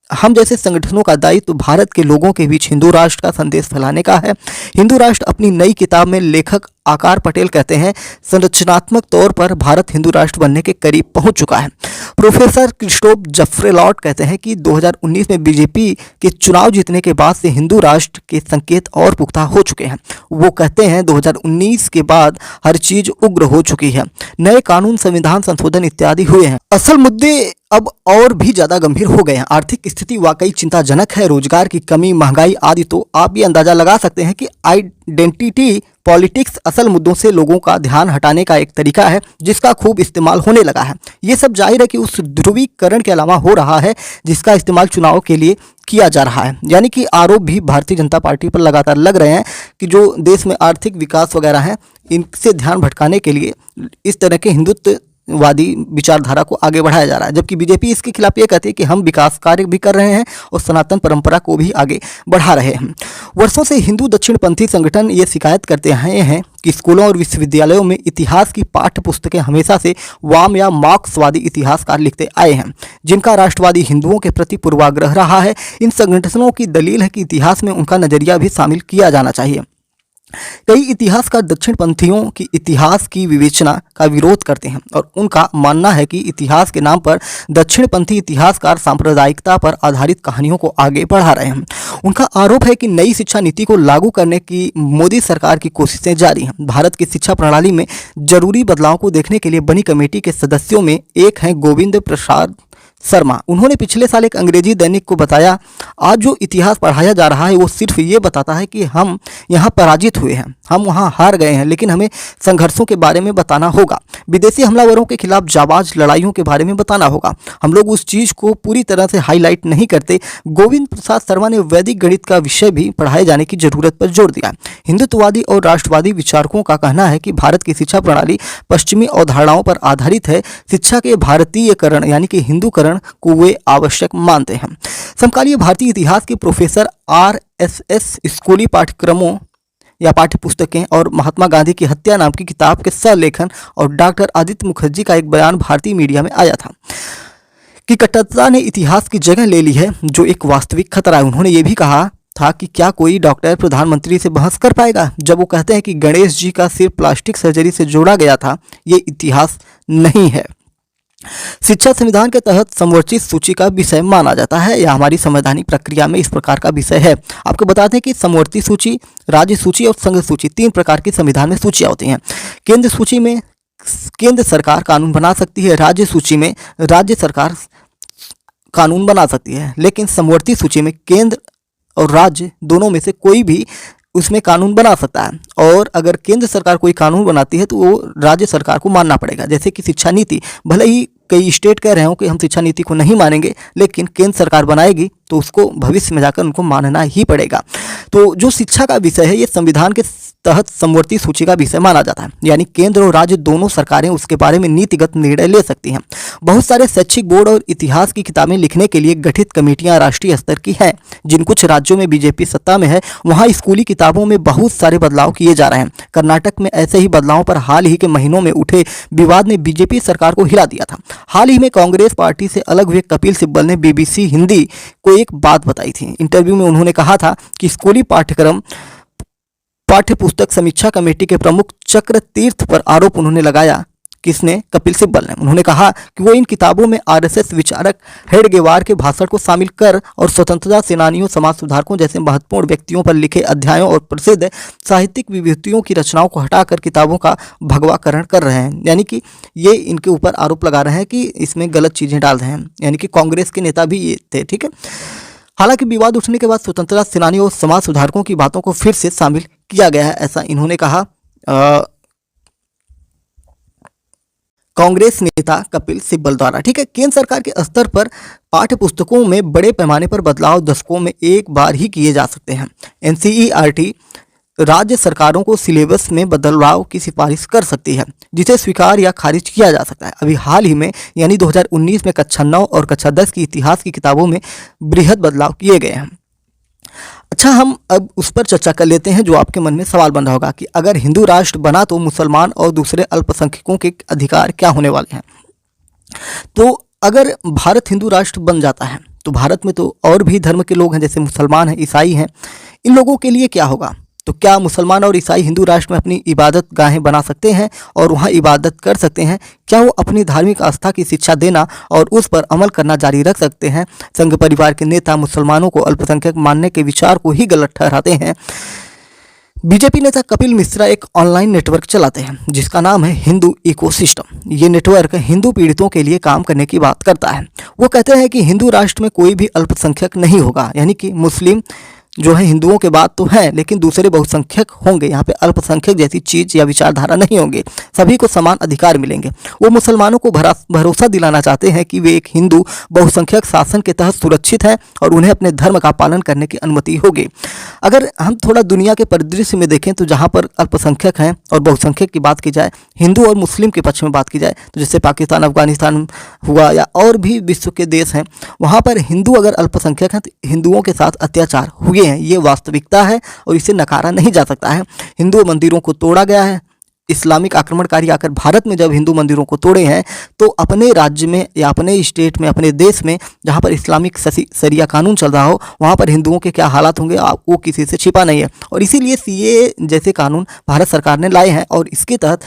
हम जैसे संगठनों का दायित्व भारत के लोगों के बीच हिंदू राष्ट्र का संदेश फैलाने का है। हिंदू राष्ट्र अपनी नई किताब में लेखक आकार पटेल कहते हैं, संरचनात्मक तौर पर भारत हिंदू राष्ट्र बनने के करीब पहुंच चुका है। प्रोफेसर क्रिस्टोफ जफ्रेलॉट कहते हैं कि 2019 में बीजेपी के चुनाव जीतने के बाद से हिंदू राष्ट्र के संकेत और पुख्ता हो चुके हैं। वो कहते हैं 2019 के बाद हर चीज उग्र हो चुकी है। नए कानून, संविधान संशोधन इत्यादि हुए हैं। असल मुद्दे अब और भी ज़्यादा गंभीर हो गए हैं। आर्थिक स्थिति वाकई चिंताजनक है। रोजगार की कमी, महंगाई आदि। तो आप ये अंदाज़ा लगा सकते हैं कि आइडेंटिटी पॉलिटिक्स असल मुद्दों से लोगों का ध्यान हटाने का एक तरीका है जिसका खूब इस्तेमाल होने लगा है। ये सब जाहिर है कि उस ध्रुवीकरण के अलावा हो रहा है जिसका इस्तेमाल चुनाव के लिए किया जा रहा है। यानी कि आरोप भी भारतीय जनता पार्टी पर लगातार लग रहे हैं कि जो देश में आर्थिक विकास वगैरह है, इनसे ध्यान भटकाने के लिए इस तरह के हिंदुत्ववादी विचारधारा को आगे बढ़ाया जा रहा है। जबकि बीजेपी इसके खिलाफ ये कहती है कि हम विकास कार्य भी कर रहे हैं और सनातन परंपरा को भी आगे बढ़ा रहे हैं। वर्षों से हिंदू दक्षिणपंथी संगठन ये शिकायत करते आए हैं कि स्कूलों और विश्वविद्यालयों में इतिहास की पाठ्य पुस्तकें हमेशा से वाम या मार्क्सवादी इतिहासकार लिखते आए हैं, जिनका राष्ट्रवादी हिंदुओं के प्रति पूर्वाग्रह रहा है। इन संगठनों की दलील है कि इतिहास में उनका नजरिया भी शामिल किया जाना चाहिए। कई इतिहासकार दक्षिणपंथियों की इतिहास की विवेचना का विरोध करते हैं और उनका मानना है कि इतिहास के नाम पर दक्षिणपंथी इतिहासकार सांप्रदायिकता पर आधारित कहानियों को आगे बढ़ा रहे हैं। उनका आरोप है कि नई शिक्षा नीति को लागू करने की मोदी सरकार की कोशिशें जारी हैं। भारत की शिक्षा प्रणाली में जरूरी बदलाव को देखने के लिए बनी कमेटी के सदस्यों में एक हैं गोविंद प्रसाद शर्मा। उन्होंने पिछले साल एक अंग्रेजी दैनिक को बताया, आज जो इतिहास पढ़ाया जा रहा है वो सिर्फ ये बताता है कि हम यहाँ पराजित हुए हैं, हम वहाँ हार गए हैं, लेकिन हमें संघर्षों के बारे में बताना होगा, विदेशी हमलावरों के खिलाफ जाबाज लड़ाइयों के बारे में बताना होगा। हम लोग उस चीज़ को पूरी तरह से हाईलाइट नहीं करते। गोविंद प्रसाद शर्मा ने वैदिक गणित का विषय भी पढ़ाए जाने की जरूरत पर जोर दिया। हिंदुत्ववादी और राष्ट्रवादी विचारकों का कहना है कि भारत की शिक्षा प्रणाली पश्चिमी अवधारणाओं पर आधारित है। शिक्षा के भारतीयकरण यानी कि हिंदूकरण को वे आवश्यक मानते हैं। समकालीन भारतीय इतिहास के प्रोफेसर RSS स्कूली पाठ्यक्रमों या पाठ्य पुस्तकें और महात्मा गांधी की हत्या नाम की किताब के सह लेखन और डॉक्टर आदित्य मुखर्जी का एक बयान भारतीय मीडिया में आया था कि कट्टरता ने इतिहास की जगह ले ली है, जो एक वास्तविक खतरा है। उन्होंने ये भी कहा था कि क्या कोई डॉक्टर प्रधानमंत्री से बहस कर पाएगा जब वो कहते हैं कि गणेश जी का सिर प्लास्टिक सर्जरी से जोड़ा गया था। ये इतिहास नहीं है। शिक्षा संविधान के तहत संवैधानिक सूची का विषय माना जाता है या हमारी संवैधानिक प्रक्रिया में इस प्रकार का विषय है। आपको बता दें कि संवैधानिक सूची, राज्य सूची और संघ सूची 3 प्रकार की संविधान में सूचियाँ होती हैं। केंद्र सूची में केंद्र सरकार कानून बना सकती है, राज्य सूची में राज्य सरकार कानून बना सकती है, लेकिन संवैधानिक सूची में केंद्र और राज्य दोनों में से कोई भी उसमें कानून बना सकता है। और अगर केंद्र सरकार कोई कानून बनाती है तो वो राज्य सरकार को मानना पड़ेगा। जैसे कि शिक्षा नीति, भले ही कई स्टेट कह रहे हो कि हम शिक्षा नीति को नहीं मानेंगे, लेकिन केंद्र सरकार बनाएगी तो उसको भविष्य में जाकर उनको मानना ही पड़ेगा। तो जो शिक्षा का विषय है ये संविधान के तहत संवैधानिक सूची का विषय माना जाता है, यानी केंद्र और राज्य दोनों सरकारें उसके बारे में नीतिगत निर्णय ले सकती हैं। बहुत सारे शैक्षिक बोर्ड और इतिहास की किताबें लिखने के लिए गठित कमेटियां राष्ट्रीय स्तर की हैं। जिन कुछ राज्यों में बीजेपी सत्ता में है वहां स्कूली किताबों में बहुत सारे बदलाव किए जा रहे हैं। कर्नाटक में ऐसे ही बदलावों पर हाल ही के महीनों में उठे विवाद ने बीजेपी सरकार को हिला दिया था। हाल ही में कांग्रेस पार्टी से अलग हुए कपिल सिब्बल ने BBC हिंदी को एक बात बताई थी। इंटरव्यू में उन्होंने कहा था कि स्कूली पाठ्य पुस्तक समीक्षा कमेटी के प्रमुख चक्र तीर्थ पर आरोप उन्होंने लगाया किसने? कपिल सिब्बल ने। उन्होंने कहा कि वो इन किताबों में आरएसएस विचारक हेडगेवार के भाषण को शामिल कर और स्वतंत्रता सेनानियों, समाज सुधारकों जैसे महत्वपूर्ण व्यक्तियों पर लिखे अध्यायों और प्रसिद्ध साहित्यिक विभूतियों की रचनाओं को हटाकर किताबों का भगवाकरण कर रहे हैं। यानी कि ये इनके ऊपर आरोप लगा रहे हैं कि इसमें गलत चीज़ें डाल रहे हैं। यानी कि कांग्रेस के नेता भी ये थे, ठीक है। हालांकि विवाद उठने के बाद स्वतंत्रता सेनानियों और समाज सुधारकों की बातों को फिर से शामिल किया गया है, ऐसा इन्होंने कहा कांग्रेस नेता कपिल सिब्बल द्वारा, ठीक है। केंद्र सरकार के स्तर पर पाठ्य पुस्तकों में बड़े पैमाने पर बदलाव दशकों में एक बार ही किए जा सकते हैं। एनसीईआरटी राज्य सरकारों को सिलेबस में बदलाव की सिफारिश कर सकती है, जिसे स्वीकार या खारिज किया जा सकता है। अभी हाल ही में यानी 2019 में कक्षा 9 और कक्षा 10 की इतिहास की किताबों में बृहद बदलाव किए गए हैं। अच्छा, हम अब उस पर चर्चा कर लेते हैं जो आपके मन में सवाल बन रहा होगा कि अगर हिंदू राष्ट्र बना तो मुसलमान और दूसरे अल्पसंख्यकों के अधिकार क्या होने वाले हैं। तो अगर भारत हिंदू राष्ट्र बन जाता है तो भारत में तो और भी धर्म के लोग हैं, जैसे मुसलमान हैं, ईसाई हैं। इन लोगों के लिए क्या होगा? तो क्या मुसलमान और ईसाई हिंदू राष्ट्र में अपनी इबादत गाहें बना सकते हैं और वहां इबादत कर सकते हैं? क्या वो अपनी धार्मिक आस्था की शिक्षा देना और उस पर अमल करना जारी रख सकते हैं? संघ परिवार के नेता मुसलमानों को अल्पसंख्यक मानने के विचार को ही गलत ठहराते हैं। बीजेपी नेता कपिल मिश्रा एक ऑनलाइन नेटवर्क चलाते हैं जिसका नाम है हिंदू इकोसिस्टम। ये नेटवर्क हिंदू पीड़ितों के लिए काम करने की बात करता है। वो कहते हैं कि हिंदू राष्ट्र में कोई भी अल्पसंख्यक नहीं होगा, यानी कि मुस्लिम जो है हिंदुओं के बाद तो है लेकिन दूसरे बहुसंख्यक होंगे। यहाँ पे अल्पसंख्यक जैसी चीज़ या विचारधारा नहीं होंगे, सभी को समान अधिकार मिलेंगे। वो मुसलमानों को भरोसा दिलाना चाहते हैं कि वे एक हिंदू बहुसंख्यक शासन के तहत सुरक्षित हैं और उन्हें अपने धर्म का पालन करने की अनुमति होगी। अगर हम थोड़ा दुनिया के परिदृश्य में देखें तो जहाँ पर अल्पसंख्यक हैं और बहुसंख्यक की बात की जाए, हिंदू और मुस्लिम के पक्ष में बात की जाए, तो जैसे पाकिस्तान, अफगानिस्तान हुआ या और भी विश्व के देश हैं, वहाँ पर हिंदू अगर अल्पसंख्यक हैं तो हिंदुओं के साथ अत्याचार हुए हैं। ये वास्तविकता है और इसे नकारा नहीं जा सकता है। हिंदू मंदिरों को तोड़ा गया है। इस्लामिक आक्रमणकारी आकर भारत में जब हिंदू मंदिरों को तोड़े हैं तो अपने राज्य में या अपने स्टेट में, अपने देश में जहाँ पर इस्लामिक शरिया कानून चल रहा हो, वहाँ पर हिंदुओं के क्या हालात होंगे वो किसी से छिपा नहीं है। और इसीलिए सीए जैसे कानून भारत सरकार ने लाए हैं और इसके तहत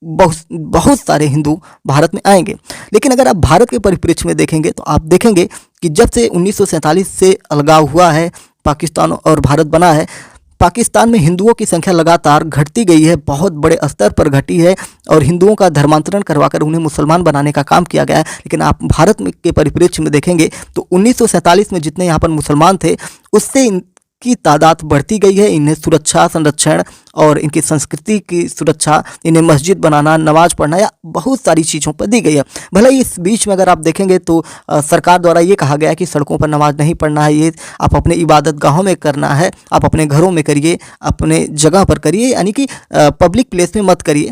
बहुत सारे हिंदू भारत में आएंगे। लेकिन अगर आप भारत के परिप्रेक्ष्य में देखेंगे तो आप देखेंगे कि जब से 1947 से अलगाव हुआ है, पाकिस्तान और भारत बना है, पाकिस्तान में हिंदुओं की संख्या लगातार घटती गई है, बहुत बड़े स्तर पर घटी है और हिंदुओं का धर्मांतरण करवाकर उन्हें मुसलमान बनाने का काम किया गया है। लेकिन आप भारत के परिप्रेक्ष्य में देखेंगे तो 1947 में जितने यहाँ पर मुसलमान थे उससे की तादाद बढ़ती गई है। इन्हें सुरक्षा, संरक्षण और इनकी संस्कृति की सुरक्षा, इन्हें मस्जिद बनाना, नमाज पढ़ना या बहुत सारी चीज़ों पर दी गई है। भले ही इस बीच में अगर आप देखेंगे तो सरकार द्वारा ये कहा गया है कि सड़कों पर नमाज नहीं पढ़ना है, ये आप अपने इबादत गाहों में करना है, आप अपने घरों में करिए, अपने जगह पर करिए, यानी कि पब्लिक प्लेस में मत करिए,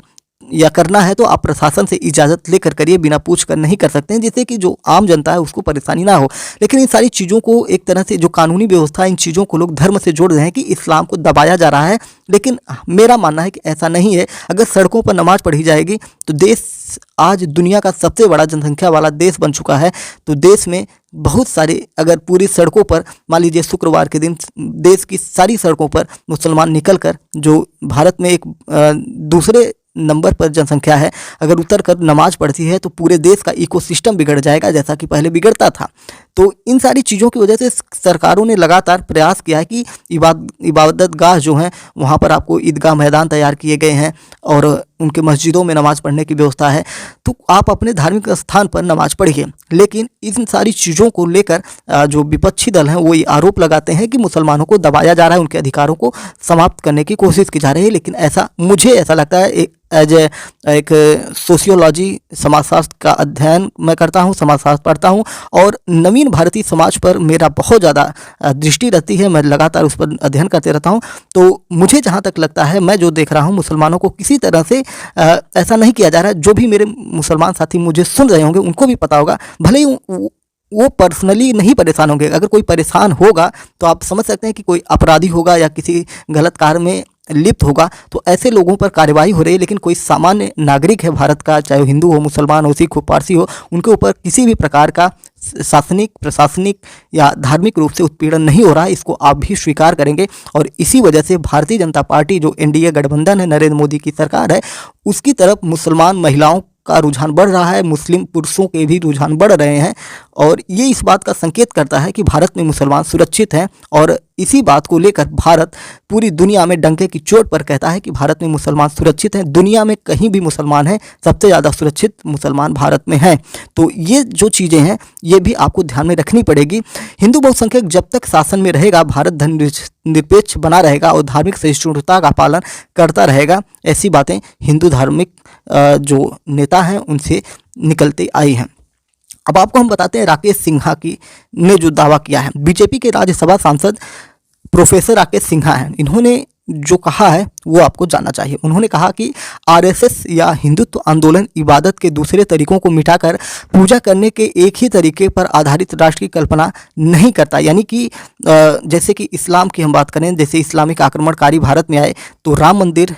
या करना है तो आप प्रशासन से इजाज़त लेकर करिए, बिना पूछ कर नहीं कर सकते हैं, जिससे कि जो आम जनता है उसको परेशानी ना हो। लेकिन इन सारी चीज़ों को एक तरह से जो कानूनी व्यवस्था, इन चीज़ों को लोग धर्म से जोड़ रहे हैं कि इस्लाम को दबाया जा रहा है। लेकिन मेरा मानना है कि ऐसा नहीं है। अगर सड़कों पर नमाज पढ़ी जाएगी तो देश आज दुनिया का सबसे बड़ा जनसंख्या वाला देश बन चुका है। तो देश में बहुत सारे, अगर पूरी सड़कों पर मान लीजिए शुक्रवार के दिन देश की सारी सड़कों पर मुसलमान निकल कर, जो भारत में एक दूसरे नंबर पर जनसंख्या है, अगर उतर कर नमाज पढ़ती है तो पूरे देश का इकोसिस्टम बिगड़ जाएगा जैसा कि पहले बिगड़ता था। तो इन सारी चीज़ों की वजह से सरकारों ने लगातार प्रयास किया है कि इबादत गाह जो हैं वहाँ पर आपको ईदगाह मैदान तैयार किए गए हैं और उनके मस्जिदों में नमाज पढ़ने की व्यवस्था है। तो आप अपने धार्मिक स्थान पर नमाज पढ़िए। लेकिन इन सारी चीज़ों को लेकर जो विपक्षी दल हैं वो ये आरोप लगाते हैं कि मुसलमानों को दबाया जा रहा है, उनके अधिकारों को समाप्त करने की कोशिश की जा रही है। लेकिन मुझे ऐसा लगता है, एज एक सोशियोलॉजी, समाजशास्त्र का अध्ययन मैं करता हूँ, समाजशास्त्र पढ़ता हूँ और नवीन भारतीय समाज पर मेरा बहुत ज़्यादा दृष्टि रहती है, मैं लगातार उस पर अध्ययन करते रहता हूँ। तो मुझे जहाँ तक लगता है, मैं जो देख रहा हूँ, मुसलमानों को किसी तरह से ऐसा नहीं किया जा रहा है। जो भी मेरे मुसलमान साथी मुझे सुन रहे होंगे उनको भी पता होगा, भले ही वो पर्सनली नहीं परेशान होंगे। अगर कोई परेशान होगा तो आप समझ सकते हैं कि कोई अपराधी होगा या किसी गलत कार्य में लिप्त होगा, तो ऐसे लोगों पर कार्रवाई हो रही है। लेकिन कोई सामान्य नागरिक है भारत का, चाहे हिंदू हो, मुसलमान हो, सिख हो, पारसी हो, उनके ऊपर किसी भी प्रकार का शासनिक, प्रशासनिक या धार्मिक रूप से उत्पीड़न नहीं हो रहा है। इसको आप भी स्वीकार करेंगे। और इसी वजह से भारतीय जनता पार्टी, जो एनडीए गठबंधन है, नरेंद्र मोदी की सरकार है, उसकी तरफ मुसलमान महिलाओं का रुझान बढ़ रहा है, मुस्लिम पुरुषों के भी रुझान बढ़ रहे हैं और ये इस बात का संकेत करता है कि भारत में मुसलमान सुरक्षित हैं। और इसी बात को लेकर भारत पूरी दुनिया में डंके की चोट पर कहता है कि भारत में मुसलमान सुरक्षित हैं। दुनिया में कहीं भी मुसलमान हैं, सबसे ज़्यादा सुरक्षित मुसलमान भारत में हैं। तो ये जो चीज़ें हैं ये भी आपको ध्यान में रखनी पड़ेगी। हिंदू बहुसंख्यक जब तक शासन में रहेगा, भारत धर्मनिरपेक्ष बना रहेगा और धार्मिक सहिष्णुता का पालन करता रहेगा। ऐसी बातें हिंदू धार्मिक जो नेता हैं उनसे निकलते आई हैं। अब आपको हम बताते हैं राकेश सिन्हा की ने जो दावा किया है। बीजेपी के राज्यसभा सांसद प्रोफेसर राकेश सिन्हा हैं, इन्होंने जो कहा है वो आपको जानना चाहिए। उन्होंने कहा कि आरएसएस या हिंदुत्व आंदोलन इबादत के दूसरे तरीकों को मिटाकर पूजा करने के एक ही तरीके पर आधारित राष्ट्र की कल्पना नहीं करता। यानी कि जैसे कि इस्लाम की हम बात करें, जैसे इस्लामिक आक्रमणकारी भारत में आए तो राम मंदिर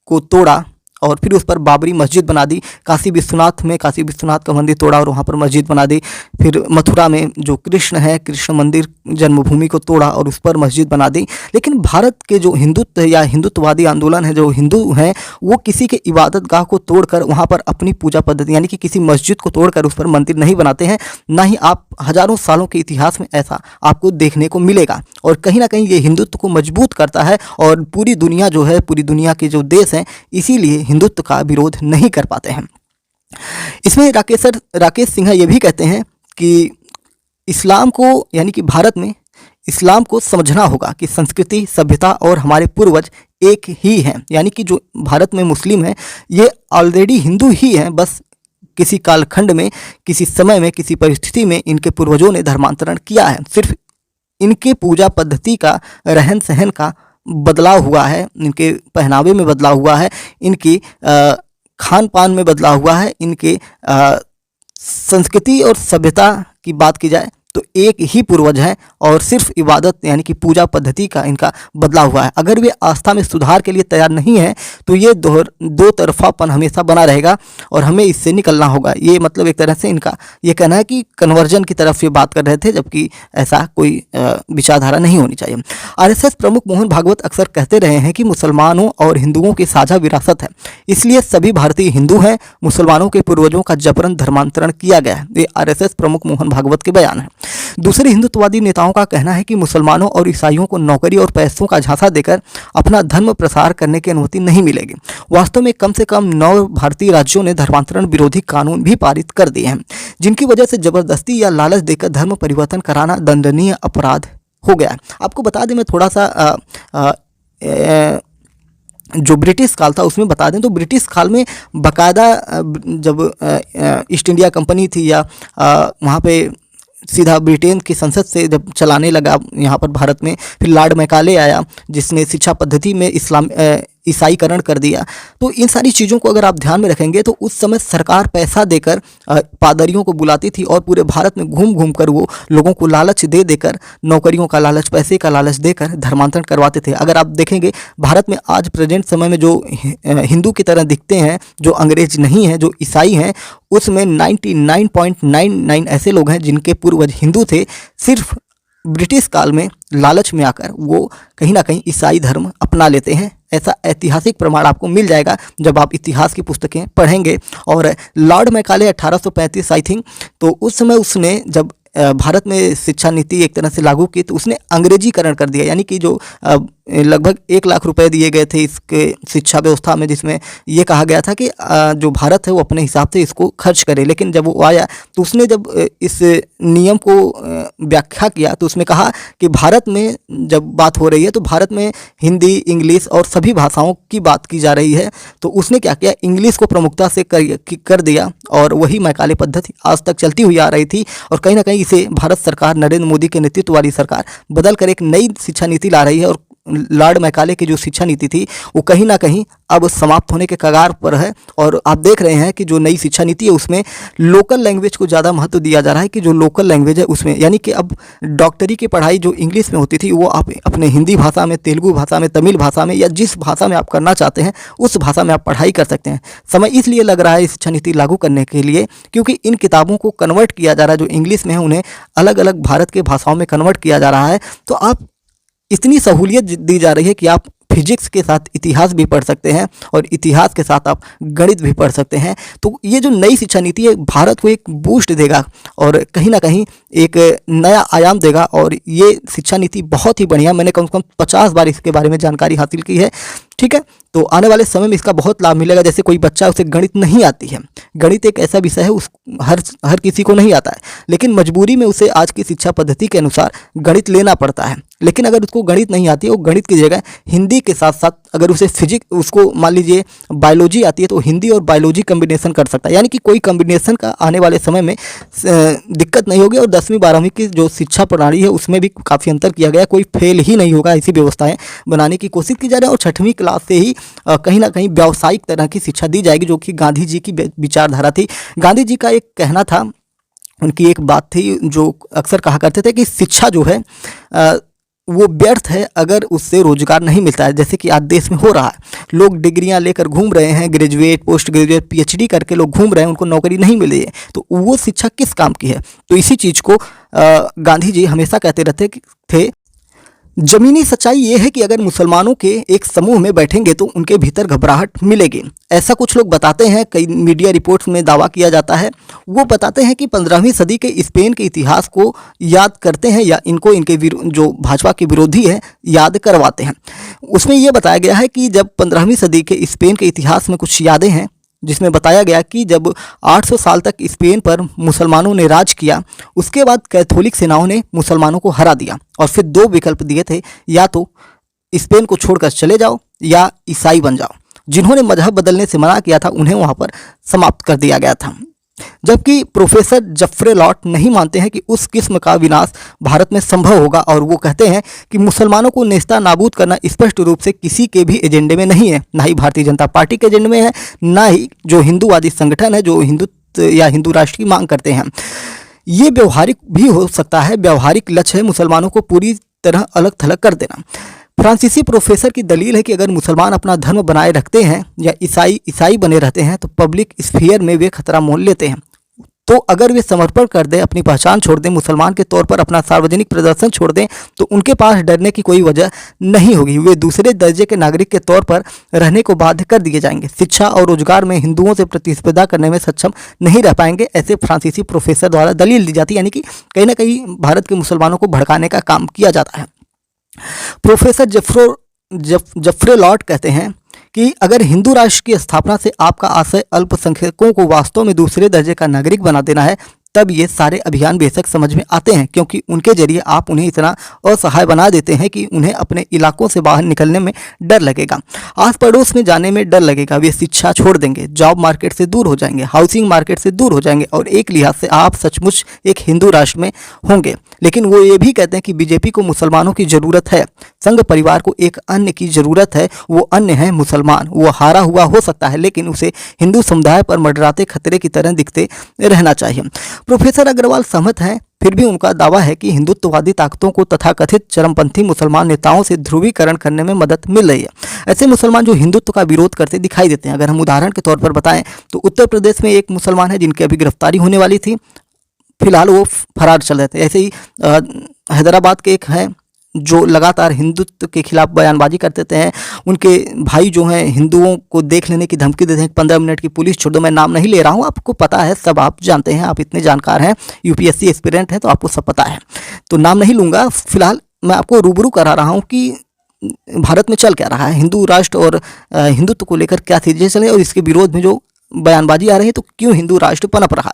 को तोड़ा और फिर उस पर बाबरी मस्जिद बना दी। काशी विश्वनाथ में काशी विश्वनाथ का मंदिर तोड़ा और वहाँ पर मस्जिद बना दी। फिर मथुरा में जो कृष्ण है, कृष्ण मंदिर जन्मभूमि को तोड़ा और उस पर मस्जिद बना दी। लेकिन भारत के जो हिंदुत्व या हिंदुत्ववादी आंदोलन है, जो हिंदू हैं, वो किसी के इबादत गाह को तोड़कर वहाँ पर अपनी पूजा पद्धति यानी कि किसी मस्जिद को तोड़कर उस पर मंदिर नहीं बनाते हैं। ना ही आप हजारों सालों के इतिहास में ऐसा आपको देखने को मिलेगा। और कहीं ना कहीं ये हिंदुत्व को मजबूत करता है और पूरी दुनिया जो है, पूरी दुनिया के जो देश हैं, इसीलिए हिंदुत्व का विरोध नहीं कर पाते हैं। इसमें राकेश सिन्हा ये भी कहते हैं कि इस्लाम को यानी कि भारत में इस्लाम को समझना होगा कि संस्कृति, सभ्यता और हमारे पूर्वज एक ही हैं। यानी कि जो भारत में मुस्लिम हैं ये ऑलरेडी हिंदू ही हैं, बस किसी कालखंड में, किसी समय में, किसी परिस्थिति में इनके पूर्वजों ने धर्मांतरण किया है। सिर्फ इनके पूजा पद्धति का, रहन सहन का बदलाव हुआ है, इनके पहनावे में बदलाव हुआ है, इनकी खान पान में बदलाव हुआ है, इनके संस्कृति और सभ्यता की बात की जाए तो एक ही पूर्वज हैं और सिर्फ इबादत यानी कि पूजा पद्धति का इनका बदलाव हुआ है। अगर वे आस्था में सुधार के लिए तैयार नहीं है तो ये दो तरफापन हमेशा बना रहेगा और हमें इससे निकलना होगा। ये मतलब एक तरह से इनका ये कहना है कि कन्वर्जन की तरफ ये बात कर रहे थे, जबकि ऐसा कोई विचारधारा नहीं होनी चाहिए। आरएसएस प्रमुख मोहन भागवत अक्सर कहते रहे हैं कि मुसलमानों और हिंदुओं की साझा विरासत है, इसलिए सभी भारतीय हिंदू हैं। मुसलमानों के पूर्वजों का जबरन धर्मांतरण किया गया है। ये आरएसएस प्रमुख मोहन भागवत के बयान है। दूसरे हिंदुत्ववादी नेताओं का कहना है कि मुसलमानों और ईसाइयों को नौकरी और पैसों का झांसा देकर अपना धर्म प्रसार करने की अनुमति नहीं मिलेगी। वास्तव में कम से कम 9 भारतीय राज्यों ने धर्मांतरण विरोधी कानून भी पारित कर दिए हैं, जिनकी वजह से जबरदस्ती या लालच देकर धर्म परिवर्तन कराना दंडनीय अपराध हो गया है। आपको बता दें, मैं थोड़ा सा जो ब्रिटिश काल था उसमें बता दें तो ब्रिटिश काल में बाकायदा जब ईस्ट इंडिया कंपनी थी या वहाँ पे सीधा ब्रिटेन की संसद से जब चलाने लगा यहाँ पर भारत में, फिर लॉर्ड मैकाले आया जिसने शिक्षा पद्धति में ईसाईकरण कर दिया। तो इन सारी चीज़ों को अगर आप ध्यान में रखेंगे तो उस समय सरकार पैसा देकर पादरियों को बुलाती थी और पूरे भारत में घूम घूम कर वो लोगों को लालच दे देकर, नौकरियों का लालच, पैसे का लालच देकर धर्मांतरण करवाते थे। अगर आप देखेंगे भारत में आज प्रेजेंट समय में जो हिंदू की तरह दिखते हैं, जो अंग्रेज नहीं हैं, जो ईसाई हैं, उसमें 99.99 ऐसे लोग हैं जिनके पूर्वज हिंदू थे। सिर्फ ब्रिटिश काल में लालच में आकर वो कहीं ना कहीं ईसाई धर्म अपना लेते हैं। ऐसा ऐतिहासिक प्रमाण आपको मिल जाएगा जब आप इतिहास की पुस्तकें पढ़ेंगे। और लॉर्ड मैकाले 1835 आई थिंक, तो उस समय उसने जब भारत में शिक्षा नीति एक तरह से लागू की तो उसने अंग्रेजीकरण कर दिया। यानी कि जो लगभग 1 लाख रुपए दिए गए थे इसके शिक्षा व्यवस्था में, जिसमें ये कहा गया था कि जो भारत है वो अपने हिसाब से इसको खर्च करे। लेकिन जब वो आया तो उसने जब इस नियम को व्याख्या किया तो उसमें कहा कि भारत में जब बात हो रही है तो भारत में हिंदी, इंग्लिश और सभी भाषाओं की बात की जा रही है। तो उसने क्या किया, इंग्लिश को प्रमुखता से कर दिया और वही मैकाले पद्धति आज तक चलती हुई आ रही थी। और कहीं ना कहीं इसे भारत सरकार, नरेंद्र मोदी के नेतृत्व वाली सरकार बदल कर एक नई शिक्षा नीति ला रही है। और लॉर्ड मैकाले की जो शिक्षा नीति थी वो कहीं ना कहीं अब समाप्त होने के कगार पर है। और आप देख रहे हैं कि जो नई शिक्षा नीति है उसमें लोकल लैंग्वेज को ज़्यादा महत्व दिया जा रहा है, कि जो लोकल लैंग्वेज है उसमें, यानी कि अब डॉक्टरी की पढ़ाई जो इंग्लिश में होती थी वो आप अपने हिंदी भाषा में, तेलुगु भाषा में, तमिल भाषा में या जिस भाषा में आप करना चाहते हैं उस भाषा में आप पढ़ाई कर सकते हैं। समय इसलिए लग रहा है शिक्षा नीति लागू करने के लिए क्योंकि इन किताबों को कन्वर्ट किया जा रहा है, जो इंग्लिश में है उन्हें अलग अलग भारत के भाषाओं में कन्वर्ट किया जा रहा है। तो आप इतनी सहूलियत दी जा रही है कि आप फिजिक्स के साथ इतिहास भी पढ़ सकते हैं और इतिहास के साथ आप गणित भी पढ़ सकते हैं। तो ये जो नई शिक्षा नीति है भारत को एक बूस्ट देगा और कहीं ना कहीं एक नया आयाम देगा। और ये शिक्षा नीति बहुत ही बढ़िया, मैंने कम से कम 50 बार इसके बारे में जानकारी हासिल की है। ठीक है, तो आने वाले समय में इसका बहुत लाभ मिलेगा। जैसे कोई बच्चा, उसे गणित नहीं आती है, गणित एक ऐसा विषय है उस हर किसी को नहीं आता है, लेकिन मजबूरी में उसे आज की शिक्षा पद्धति के अनुसार गणित लेना पड़ता है। लेकिन अगर उसको गणित नहीं आती है, वो गणित की जगह हिंदी के साथ साथ अगर उसे फिजिक्स, उसको मान लीजिए बायोलॉजी आती है, तो हिंदी और बायोलॉजी कम्बिनेशन कर सकता है। यानी कि कोई कम्बिनेशन का आने वाले समय में दिक्कत नहीं होगी। और 10वीं 12वीं की जो शिक्षा प्रणाली है उसमें भी काफ़ी अंतर किया गया, कोई फेल ही नहीं होगा, ऐसी व्यवस्थाएं बनाने की कोशिश की जा रही है। और 6वीं क्लास से ही कहीं ना कहीं व्यावसायिक तरह की शिक्षा दी जाएगी, जो कि गांधी जी की विचारधारा थी। गांधी जी का एक कहना था, उनकी एक बात थी जो अक्सर कहा करते थे कि शिक्षा जो है वो व्यर्थ है अगर उससे रोजगार नहीं मिलता है। जैसे कि आज देश में हो रहा है, लोग डिग्रियां लेकर घूम रहे हैं, ग्रेजुएट, पोस्ट ग्रेजुएट, पीएचडी करके लोग घूम रहे हैं, उनको नौकरी नहीं मिल रही है। तो वो शिक्षा किस काम की है? तो इसी चीज़ को गांधी जी हमेशा कहते रहते थे। जमीनी सच्चाई ये है कि अगर मुसलमानों के एक समूह में बैठेंगे तो उनके भीतर घबराहट मिलेगी। ऐसा कुछ लोग बताते हैं, कई मीडिया रिपोर्ट्स में दावा किया जाता है। वो बताते हैं कि 15वीं सदी के स्पेन के इतिहास को याद करते हैं या इनको इनके जो भाजपा के विरोधी हैं याद करवाते हैं। उसमें ये बताया गया है कि जब 15वीं सदी के स्पेन के इतिहास में कुछ यादें हैं, जिसमें बताया गया कि जब 800 साल तक स्पेन पर मुसलमानों ने राज किया, उसके बाद कैथोलिक सेनाओं ने मुसलमानों को हरा दिया और फिर 2 विकल्प दिए थे, या तो स्पेन को छोड़कर चले जाओ या ईसाई बन जाओ। जिन्होंने मजहब बदलने से मना किया था उन्हें वहाँ पर समाप्त कर दिया गया था। जबकि प्रोफेसर जफ्रे लॉट नहीं मानते हैं कि उस किस्म का विनाश भारत में संभव होगा, और वो कहते हैं कि मुसलमानों को नेस्ता नाबूद करना स्पष्ट रूप से किसी के भी एजेंडे में नहीं है, ना ही भारतीय जनता पार्टी के एजेंडे में है, ना ही जो हिंदूवादी संगठन है जो हिंदुत्व या हिंदू राष्ट्र की मांग करते हैं। ये व्यवहारिक भी हो सकता है। व्यवहारिक लक्ष्य है मुसलमानों को पूरी तरह अलग थलग कर देना। फ्रांसीसी प्रोफेसर की दलील है कि अगर मुसलमान अपना धर्म बनाए रखते हैं या ईसाई बने रहते हैं तो पब्लिक स्फीयर में वे खतरा मोल लेते हैं। तो अगर वे समर्पण कर दें, अपनी पहचान छोड़ दें, मुसलमान के तौर पर अपना सार्वजनिक प्रदर्शन छोड़ दें, तो उनके पास डरने की कोई वजह नहीं होगी। वे दूसरे दर्जे के नागरिक के तौर पर रहने को बाध्य कर दिए जाएंगे। शिक्षा और रोजगार में हिंदुओं से प्रतिस्पर्धा करने में सक्षम नहीं रह पाएंगे, ऐसे फ्रांसीसी प्रोफेसर द्वारा दलील दी जाती है। यानी कि कहीं ना कहीं भारत के मुसलमानों को भड़काने का काम किया जाता है। प्रोफेसर जफ्रे लॉट कहते हैं कि अगर हिंदू राष्ट्र की स्थापना से आपका आशय अल्पसंख्यकों को वास्तव में दूसरे दर्जे का नागरिक बना देना है, तब ये सारे अभियान बेशक समझ में आते हैं, क्योंकि उनके जरिए आप उन्हें इतना असहाय बना देते हैं कि उन्हें अपने इलाकों से बाहर निकलने में डर लगेगा, आस पड़ोस में जाने में डर लगेगा। वे शिक्षा छोड़ देंगे, जॉब मार्केट से दूर हो जाएंगे, हाउसिंग मार्केट से दूर हो जाएंगे, और एक लिहाज से आप सचमुच एक हिंदू राष्ट्र में होंगे। लेकिन वो ये भी कहते हैं कि बीजेपी को मुसलमानों की ज़रूरत है, संघ परिवार को एक अन्य की ज़रूरत है, वो अन्य है मुसलमान। वो हारा हुआ हो सकता है, लेकिन उसे हिंदू समुदाय पर मंडराते खतरे की तरह दिखते रहना चाहिए। प्रोफेसर अग्रवाल सहमत हैं, फिर भी उनका दावा है कि हिंदुत्ववादी ताकतों को तथाकथित चरमपंथी मुसलमान नेताओं से ध्रुवीकरण करने में मदद मिल रही है। ऐसे मुसलमान जो हिंदुत्व का विरोध करते दिखाई देते हैं। अगर हम उदाहरण के तौर पर बताएं तो उत्तर प्रदेश में एक मुसलमान है जिनकी अभी गिरफ्तारी होने वाली थी, फिलहाल वो फरार चल रहे थे। ऐसे ही हैदराबाद के एक हैं जो लगातार हिंदुत्व के खिलाफ बयानबाजी करते थे। उनके भाई जो हैं हिंदुओं को देख लेने की धमकी देते हैं, 15 मिनट की पुलिस छोड़ दो। मैं नाम नहीं ले रहा हूँ, आपको पता है, सब आप जानते हैं, आप इतने जानकार हैं, यूपीएससी एस्पिरेंट हैं, तो आपको सब पता है, तो नाम नहीं लूँगा। फिलहाल मैं आपको रूबरू करा रहा हूँ कि भारत में चल क्या रहा है, हिंदू राष्ट्र और हिंदुत्व को लेकर क्या चीज़ें चले और इसके विरोध में जो बयानबाजी आ रही है, तो क्यों हिंदू राष्ट्र पनप रहा।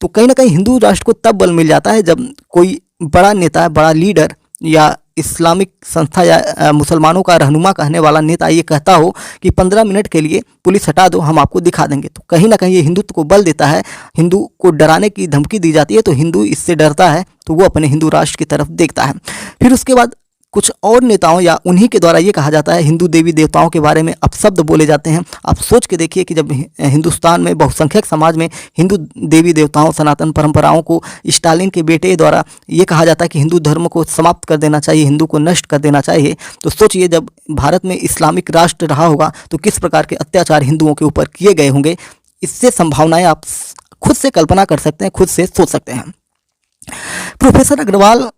तो कहीं ना कहीं हिंदू राष्ट्र को तब बल मिल जाता है जब कोई बड़ा नेता, बड़ा लीडर या इस्लामिक संस्था या मुसलमानों का रहनुमा कहने वाला नेता ये कहता हो कि 15 मिनट के लिए पुलिस हटा दो, हम आपको दिखा देंगे। तो कहीं ना कहीं ये हिंदुत्व को बल देता है। हिंदू को डराने की धमकी दी जाती है तो हिंदू इससे डरता है, तो वो अपने हिंदू राष्ट्र की तरफ देखता है। फिर उसके बाद कुछ और नेताओं या उन्हीं के द्वारा ये कहा जाता है, हिंदू देवी देवताओं के बारे में अपशब्द बोले जाते हैं। आप सोच के देखिए कि जब हिंदुस्तान में बहुसंख्यक समाज में हिंदू देवी देवताओं, सनातन परंपराओं को स्टालिन के बेटे द्वारा ये कहा जाता है कि हिंदू धर्म को समाप्त कर देना चाहिए, हिंदू को नष्ट कर देना चाहिए, तो सोचिए जब भारत में इस्लामिक राष्ट्र रहा होगा तो किस प्रकार के अत्याचार हिंदुओं के ऊपर किए गए होंगे। इससे संभावनाएं आप खुद से कल्पना कर सकते हैं, खुद से सोच सकते हैं। प्रोफेसर अग्रवाल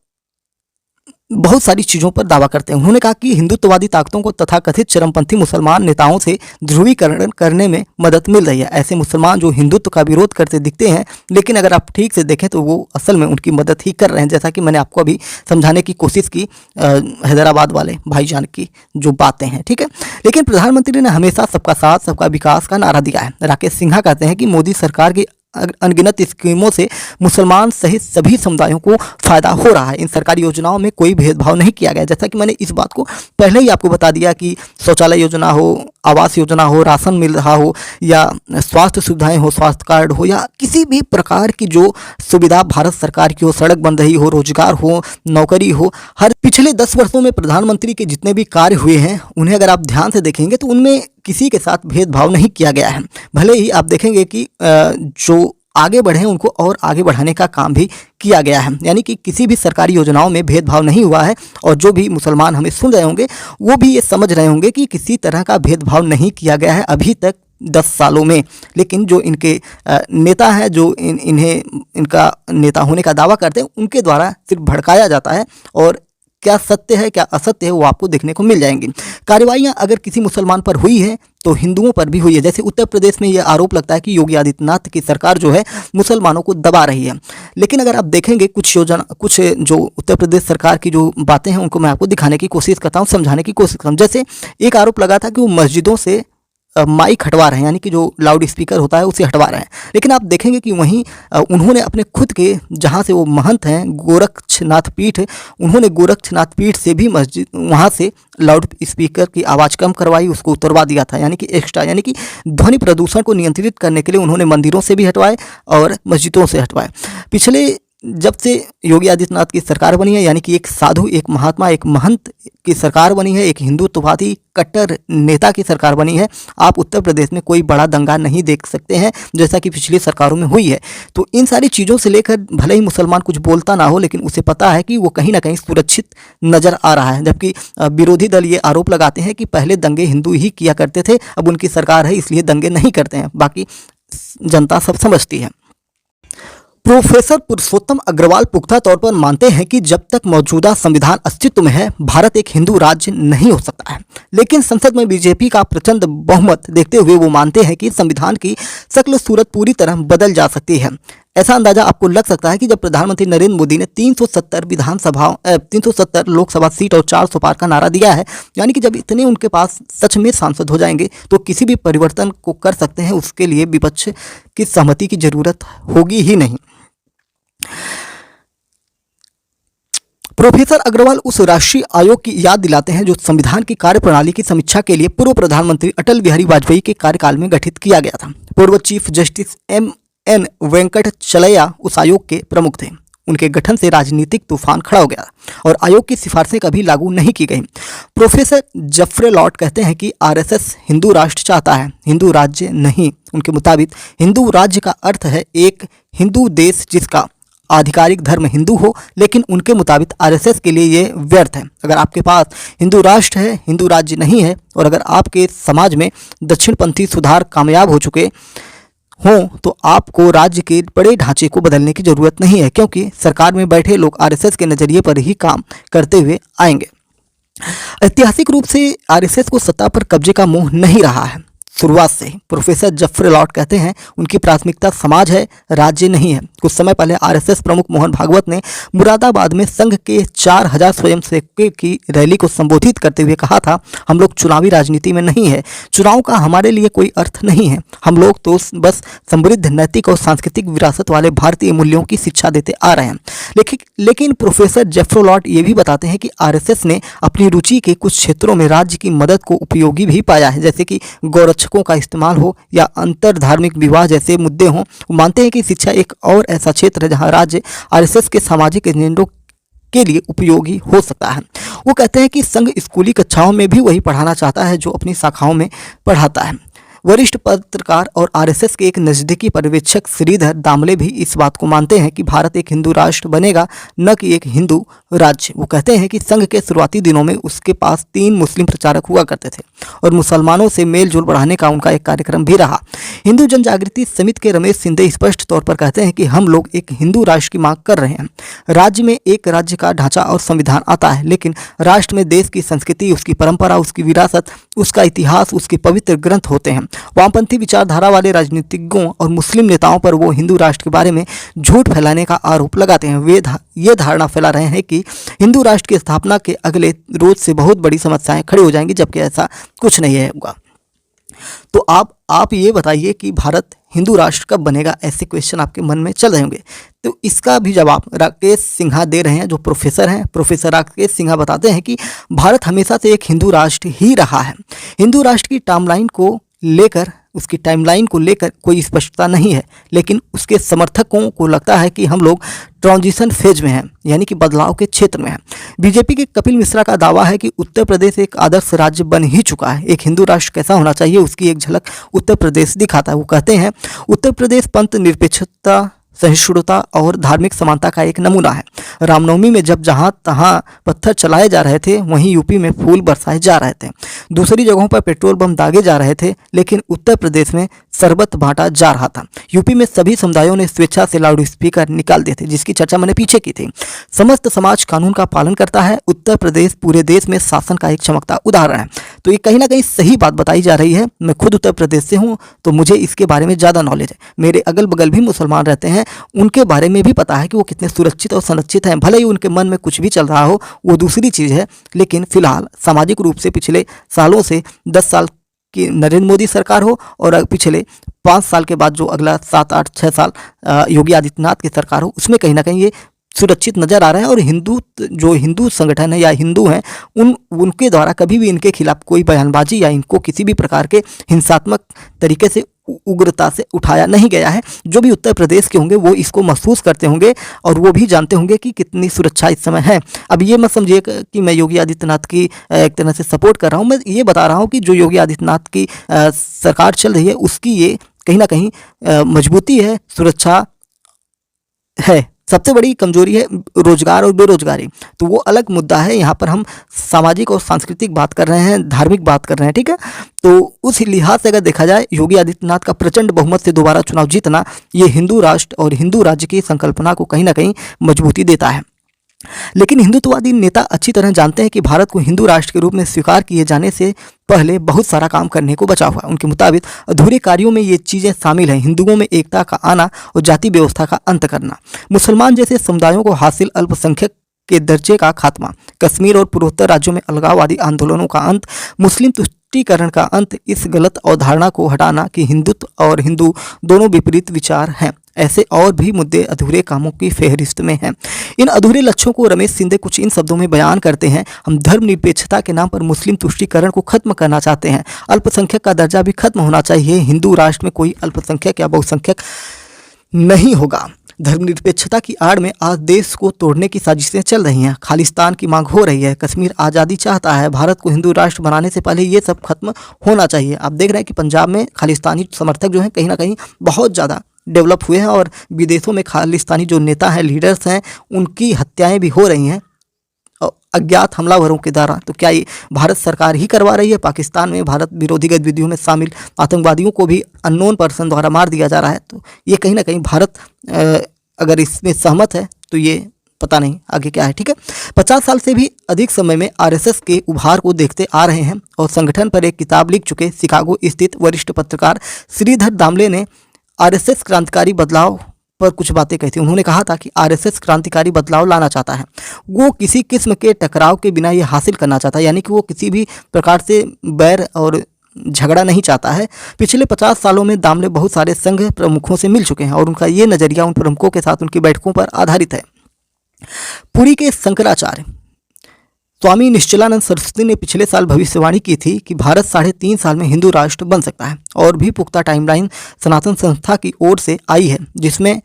बहुत सारी चीज़ों पर दावा करते हैं। उन्होंने कहा कि हिंदुत्ववादी ताकतों को तथाकथित चरमपंथी मुसलमान नेताओं से ध्रुवीकरण करने में मदद मिल रही है। ऐसे मुसलमान जो हिंदुत्व का विरोध करते दिखते हैं, लेकिन अगर आप ठीक से देखें तो वो असल में उनकी मदद ही कर रहे हैं, जैसा कि मैंने आपको अभी समझाने की कोशिश की हैदराबाद वाले भाईजान की जो बातें हैं, ठीक है। लेकिन प्रधानमंत्री ने हमेशा सबका साथ सबका विकास का नारा दिया है। राकेश सिन्हा कहते हैं कि मोदी सरकार की अनगिनत स्कीमों से मुसलमान सहित सभी समुदायों को फायदा हो रहा है। इन सरकारी योजनाओं में कोई भेदभाव नहीं किया गया। जैसा कि मैंने इस बात को पहले ही आपको बता दिया कि शौचालय योजना हो, आवास योजना हो, राशन मिल रहा हो, या स्वास्थ्य सुविधाएं हो, स्वास्थ्य कार्ड हो, या किसी भी प्रकार की जो सुविधा भारत सरकार की हो, सड़क बन रही हो, रोजगार हो, नौकरी हो, हर पिछले 10 वर्षों में प्रधानमंत्री के जितने भी कार्य हुए हैं उन्हें अगर आप ध्यान से देखेंगे तो उनमें किसी के साथ भेदभाव नहीं किया गया है। भले ही आप देखेंगे कि जो आगे बढ़े हैं उनको और आगे बढ़ाने का काम भी किया गया है, यानी कि किसी भी सरकारी योजनाओं में भेदभाव नहीं हुआ है। और जो भी मुसलमान हमें सुन रहे होंगे वो भी ये समझ रहे होंगे कि किसी तरह का भेदभाव नहीं किया गया है अभी तक 10 सालों में। लेकिन जो इनके नेता हैं, जो इन्हें इनका नेता होने का दावा करते हैं, उनके द्वारा सिर्फ भड़काया जाता है, और क्या सत्य है क्या असत्य है वो आपको देखने को मिल जाएंगी। कार्रवाइयाँ अगर किसी मुसलमान पर हुई है तो हिंदुओं पर भी हुई है। जैसे उत्तर प्रदेश में ये आरोप लगता है कि योगी आदित्यनाथ की सरकार जो है मुसलमानों को दबा रही है। लेकिन अगर आप देखेंगे कुछ जो उत्तर प्रदेश सरकार की जो बातें हैं उनको मैं आपको दिखाने की कोशिश करता हूँ, समझाने की कोशिश करता हूँ। जैसे एक आरोप लगा था कि वो मस्जिदों से माइक हटवा रहे हैं, यानी कि जो लाउड स्पीकर होता है उसे हटवा रहे हैं। लेकिन आप देखेंगे कि वहीं उन्होंने अपने खुद के, जहाँ से वो महंत हैं, गोरक्षनाथ पीठ, उन्होंने गोरक्षनाथ पीठ से भी मस्जिद, वहाँ से लाउड स्पीकर की आवाज़ कम करवाई, उसको उतरवा दिया था, यानी कि एक्स्ट्रा, यानी कि ध्वनि प्रदूषण को नियंत्रित करने के लिए उन्होंने मंदिरों से भी हटवाए और मस्जिदों से हटवाए। पिछले जब से योगी आदित्यनाथ की सरकार बनी है, यानी कि एक साधु, एक महात्मा, एक महंत की सरकार बनी है, एक हिंदुत्ववादी कट्टर नेता की सरकार बनी है, आप उत्तर प्रदेश में कोई बड़ा दंगा नहीं देख सकते हैं जैसा कि पिछली सरकारों में हुई है। तो इन सारी चीज़ों से लेकर भले ही मुसलमान कुछ बोलता ना हो, लेकिन उसे पता है कि वो कहीं ना कहीं सुरक्षित नज़र आ रहा है। जबकि विरोधी दल ये आरोप लगाते हैं कि पहले दंगे हिंदू ही किया करते थे, अब उनकी सरकार है इसलिए दंगे नहीं करते हैं। बाकी जनता सब समझती है। प्रोफेसर पुरुषोत्तम अग्रवाल पुख्ता तौर पर मानते हैं कि जब तक मौजूदा संविधान अस्तित्व में है भारत एक हिंदू राज्य नहीं हो सकता है। लेकिन संसद में बीजेपी का प्रचंड बहुमत देखते हुए वो मानते हैं कि संविधान की शक्ल सूरत पूरी तरह बदल जा सकती है। ऐसा अंदाजा आपको लग सकता है कि जब प्रधानमंत्री नरेंद्र मोदी ने 370 लोकसभा सीट और 400 पार का नारा दिया है, यानी कि जब इतने उनके पास सच में सांसद हो जाएंगे तो किसी भी परिवर्तन को कर सकते हैं, उसके लिए विपक्ष की सहमति की जरूरत होगी ही नहीं। प्रोफेसर अग्रवाल उस राष्ट्रीय आयोग की याद दिलाते हैं जो संविधान की कार्यप्रणाली की समीक्षा के लिए पूर्व प्रधानमंत्री अटल बिहारी वाजपेयी के कार्यकाल में गठित किया गया था। पूर्व चीफ जस्टिस एम वेंकटचलैया उस आयोग के प्रमुख थे। उनके गठन से राजनीतिक तूफान खड़ा हो गया और आयोग की सिफारिशें कभी लागू नहीं की गई। प्रोफेसर जेफ्रे लॉट कहते हैं कि आरएसएस हिंदू राष्ट्र चाहता है, हिंदू राज्य नहीं। उनके मुताबिक हिंदू राज्य का अर्थ है एक हिंदू देश जिसका आधिकारिक धर्म हिंदू हो, लेकिन उनके मुताबिक आरएसएस के लिए ये व्यर्थ है। अगर आपके पास हिंदू राष्ट्र है, हिंदू राज्य नहीं है, और अगर आपके समाज में दक्षिणपंथी सुधार कामयाब हो चुके हों तो आपको राज्य के बड़े ढांचे को बदलने की जरूरत नहीं है, क्योंकि सरकार में बैठे लोग आरएसएस के नज़रिए पर ही काम करते हुए आएंगे। ऐतिहासिक रूप से आरएसएस को सत्ता पर कब्जे का मोह नहीं रहा है शुरुआत से ही। प्रोफेसर जेफ्रे लॉट कहते हैं उनकी प्राथमिकता समाज है, राज्य नहीं है। कुछ समय पहले आरएसएस प्रमुख मोहन भागवत ने मुरादाबाद में संघ के 4000 स्वयंसेवकों की रैली को संबोधित करते हुए कहा था, हम लोग चुनावी राजनीति में नहीं है, चुनाव का हमारे लिए कोई अर्थ नहीं है, हम लोग तो बस समृद्ध नैतिक और सांस्कृतिक विरासत वाले भारतीय मूल्यों की शिक्षा देते आ रहे हैं। लेकिन प्रोफेसर जेफ्रे लॉट ये भी बताते हैं कि आरएसएस ने अपनी रुचि के कुछ क्षेत्रों में राज्य की मदद को उपयोगी भी पाया है, जैसे कि गौरक्षकों का इस्तेमाल हो या अंतर धार्मिक विवाह जैसे मुद्दे हों। वो मानते हैं कि शिक्षा एक और ऐसा क्षेत्र है जहां राज्य आरएसएस के सामाजिक एजेंडों के लिए उपयोगी हो सकता है। वो कहते हैं कि संघ स्कूली कक्षाओं में भी वही पढ़ाना चाहता है जो अपनी शाखाओं में पढ़ाता है। वरिष्ठ पत्रकार और आरएसएस के एक नज़दीकी पर्यवेक्षक श्रीधर दामले भी इस बात को मानते हैं कि भारत एक हिंदू राष्ट्र बनेगा, न कि एक हिंदू राज्य। वो कहते हैं कि संघ के शुरुआती दिनों में उसके पास 3 मुस्लिम प्रचारक हुआ करते थे और मुसलमानों से मेल जोल बढ़ाने का उनका एक कार्यक्रम भी रहा। हिंदू जनजागृति समिति के रमेश सिंधे स्पष्ट तौर पर कहते हैं कि हम लोग एक हिंदू राष्ट्र की मांग कर रहे हैं। राज्य में एक राज्य का ढांचा और संविधान आता है, लेकिन राष्ट्र में देश की संस्कृति, उसकी परंपरा, उसकी विरासत, उसका इतिहास, उसके पवित्र ग्रंथ होते हैं। वामपंथी विचारधारा वाले राजनीतिज्ञों और मुस्लिम नेताओं पर वो हिंदू राष्ट्र के बारे में झूठ फैलाने का आरोप लगाते हैं। वे ये धारणा फैला रहे हैं कि हिंदू राष्ट्र की स्थापना के अगले रोज से बहुत बड़ी समस्याएं खड़ी हो जाएंगी, जबकि ऐसा कुछ नहीं है होगा। तो आप ये बताइए कि भारत हिंदू राष्ट्र कब बनेगा? ऐसे क्वेश्चन आपके मन में चल रहे होंगे। तो इसका भी जवाब राकेश सिन्हा दे रहे हैं, जो प्रोफेसर हैं। प्रोफेसर राकेश सिन्हा बताते हैं कि भारत हमेशा से एक हिंदू राष्ट्र ही रहा है। हिंदू राष्ट्र की टाइमलाइन को लेकर कोई स्पष्टता नहीं है, लेकिन उसके समर्थकों को लगता है कि हम लोग ट्रांजिशन फेज में हैं, यानी कि बदलाव के क्षेत्र में हैं। बीजेपी के कपिल मिश्रा का दावा है कि उत्तर प्रदेश एक आदर्श राज्य बन ही चुका है। एक हिंदू राष्ट्र कैसा होना चाहिए, उसकी एक झलक उत्तर प्रदेश दिखाता है। वो कहते हैं, उत्तर प्रदेश पंथ निरपेक्षता, सहिष्णुता और धार्मिक समानता का एक नमूना है। रामनवमी में जब जहां तहां पत्थर चलाए जा रहे थे, वहीं यूपी में फूल बरसाए जा रहे थे। दूसरी जगहों पर पेट्रोल बम दागे जा रहे थे, लेकिन उत्तर प्रदेश में शरबत बांटा जा रहा था। यूपी में सभी समुदायों ने स्वेच्छा से लाउड स्पीकर निकाल दिए थे, जिसकी चर्चा मैंने पीछे की थी। समस्त समाज कानून का पालन करता है। उत्तर प्रदेश पूरे देश में शासन का एक चमकता उदाहरण है। तो ये कहीं ना कहीं सही बात बताई जा रही है। मैं खुद उत्तर प्रदेश से हूँ, तो मुझे इसके बारे में ज़्यादा नॉलेज है। मेरे अगल बगल भी मुसलमान रहते हैं, उनके बारे में भी पता है कि वो कितने सुरक्षित और संरक्षित हैं। भले ही उनके मन में कुछ भी चल रहा हो, वो दूसरी चीज़ है, लेकिन फिलहाल सामाजिक रूप से पिछले सालों से 10 साल की नरेंद्र मोदी सरकार हो और पिछले 5 साल के बाद जो अगला 7, 8, 6 साल योगी आदित्यनाथ की सरकार हो, उसमें कहीं ना कहीं ये सुरक्षित नज़र आ रहे हैं। और हिंदू संगठन है या हिंदू हैं, उनके द्वारा कभी भी इनके खिलाफ कोई बयानबाजी या इनको किसी भी प्रकार के हिंसात्मक तरीके से, उग्रता से उठाया नहीं गया है। जो भी उत्तर प्रदेश के होंगे वो इसको महसूस करते होंगे और वो भी जानते होंगे कि कितनी सुरक्षा इस समय है। अब ये मत समझिए कि मैं योगी आदित्यनाथ की एक तरह से सपोर्ट कर रहा हूँ। मैं ये बता रहा हूँ कि जो योगी आदित्यनाथ की सरकार चल रही है, उसकी ये कहीं ना कहीं मजबूती है, सुरक्षा है। सबसे बड़ी कमजोरी है रोजगार और बेरोजगारी, तो वो अलग मुद्दा है। यहाँ पर हम सामाजिक और सांस्कृतिक बात कर रहे हैं, धार्मिक बात कर रहे हैं, ठीक है। तो उस लिहाज से अगर देखा जाए, योगी आदित्यनाथ का प्रचंड बहुमत से दोबारा चुनाव जीतना, ये हिंदू राष्ट्र और हिंदू राज्य की संकल्पना को कहीं ना कहीं मजबूती देता है। लेकिन हिंदुत्ववादी नेता अच्छी तरह जानते हैं कि भारत को हिंदू राष्ट्र के रूप में स्वीकार किए जाने से पहले बहुत सारा काम करने को बचा हुआ है। उनके मुताबिक अधूरे कार्यों में ये चीज़ें शामिल हैं: हिंदुओं में एकता का आना और जाति व्यवस्था का अंत करना, मुसलमान जैसे समुदायों को हासिल अल्पसंख्यक के दर्जे का खात्मा, कश्मीर और पूर्वोत्तर राज्यों में अलगाववादी आंदोलनों का अंत, मुस्लिम तुष्टीकरण का अंत, इस गलत अवधारणा को हटाना कि हिंदुत्व और हिंदू दोनों विपरीत विचार हैं। ऐसे और भी मुद्दे अधूरे कामों की फहरिस्त में हैं। इन अधूरे लक्ष्यों को रमेश सिंधे कुछ इन शब्दों में बयान करते हैं: हम धर्मनिरपेक्षता के नाम पर मुस्लिम तुष्टीकरण को खत्म करना चाहते हैं। अल्पसंख्यक का दर्जा भी खत्म होना चाहिए। हिंदू राष्ट्र में कोई अल्पसंख्यक या बहुसंख्यक नहीं होगा। धर्मनिरपेक्षता की आड़ में आज देश को तोड़ने की साजिशें चल रही हैं। खालिस्तान की मांग हो रही है। कश्मीर आज़ादी चाहता है। भारत को हिंदू राष्ट्र बनाने से पहले ये सब खत्म होना चाहिए। आप देख रहे हैं कि पंजाब में खालिस्तानी समर्थक जो हैं कहीं ना कहीं बहुत ज़्यादा डेवलप हुए हैं और विदेशों में खालिस्तानी जो नेता हैं, लीडर्स हैं, उनकी हत्याएं भी हो रही हैं अज्ञात हमलावरों के द्वारा। तो क्या ये भारत सरकार ही करवा रही है? पाकिस्तान में भारत विरोधी गतिविधियों में शामिल आतंकवादियों को भी अननोन पर्सन द्वारा मार दिया जा रहा है। तो ये कहीं ना कहीं भारत अगर इसमें सहमत है तो ये पता नहीं आगे क्या है, ठीक है। 50 साल से भी अधिक समय में आरएसएस के उभार को देखते आ रहे हैं और संगठन पर एक किताब लिख चुके शिकागो स्थित वरिष्ठ पत्रकार श्रीधर दामले ने आरएसएस क्रांतिकारी बदलाव पर कुछ बातें कही थी। उन्होंने कहा था कि आरएसएस क्रांतिकारी बदलाव लाना चाहता है। वो किसी किस्म के टकराव के बिना ये हासिल करना चाहता है, यानी कि वो किसी भी प्रकार से बैर और झगड़ा नहीं चाहता है। पिछले 50 सालों में दामले बहुत सारे संघ प्रमुखों से मिल चुके हैं और उनका ये नज़रिया उन प्रमुखों के साथ उनकी बैठकों पर आधारित है। पुरी के शंकराचार्य स्वामी निश्चलानंद सरस्वती ने पिछले साल भविष्यवाणी की थी कि भारत 3.5 साल में हिंदू राष्ट्र बन सकता है। और भी पुख्ता टाइमलाइन सनातन संस्था की ओर से आई है, जिसमें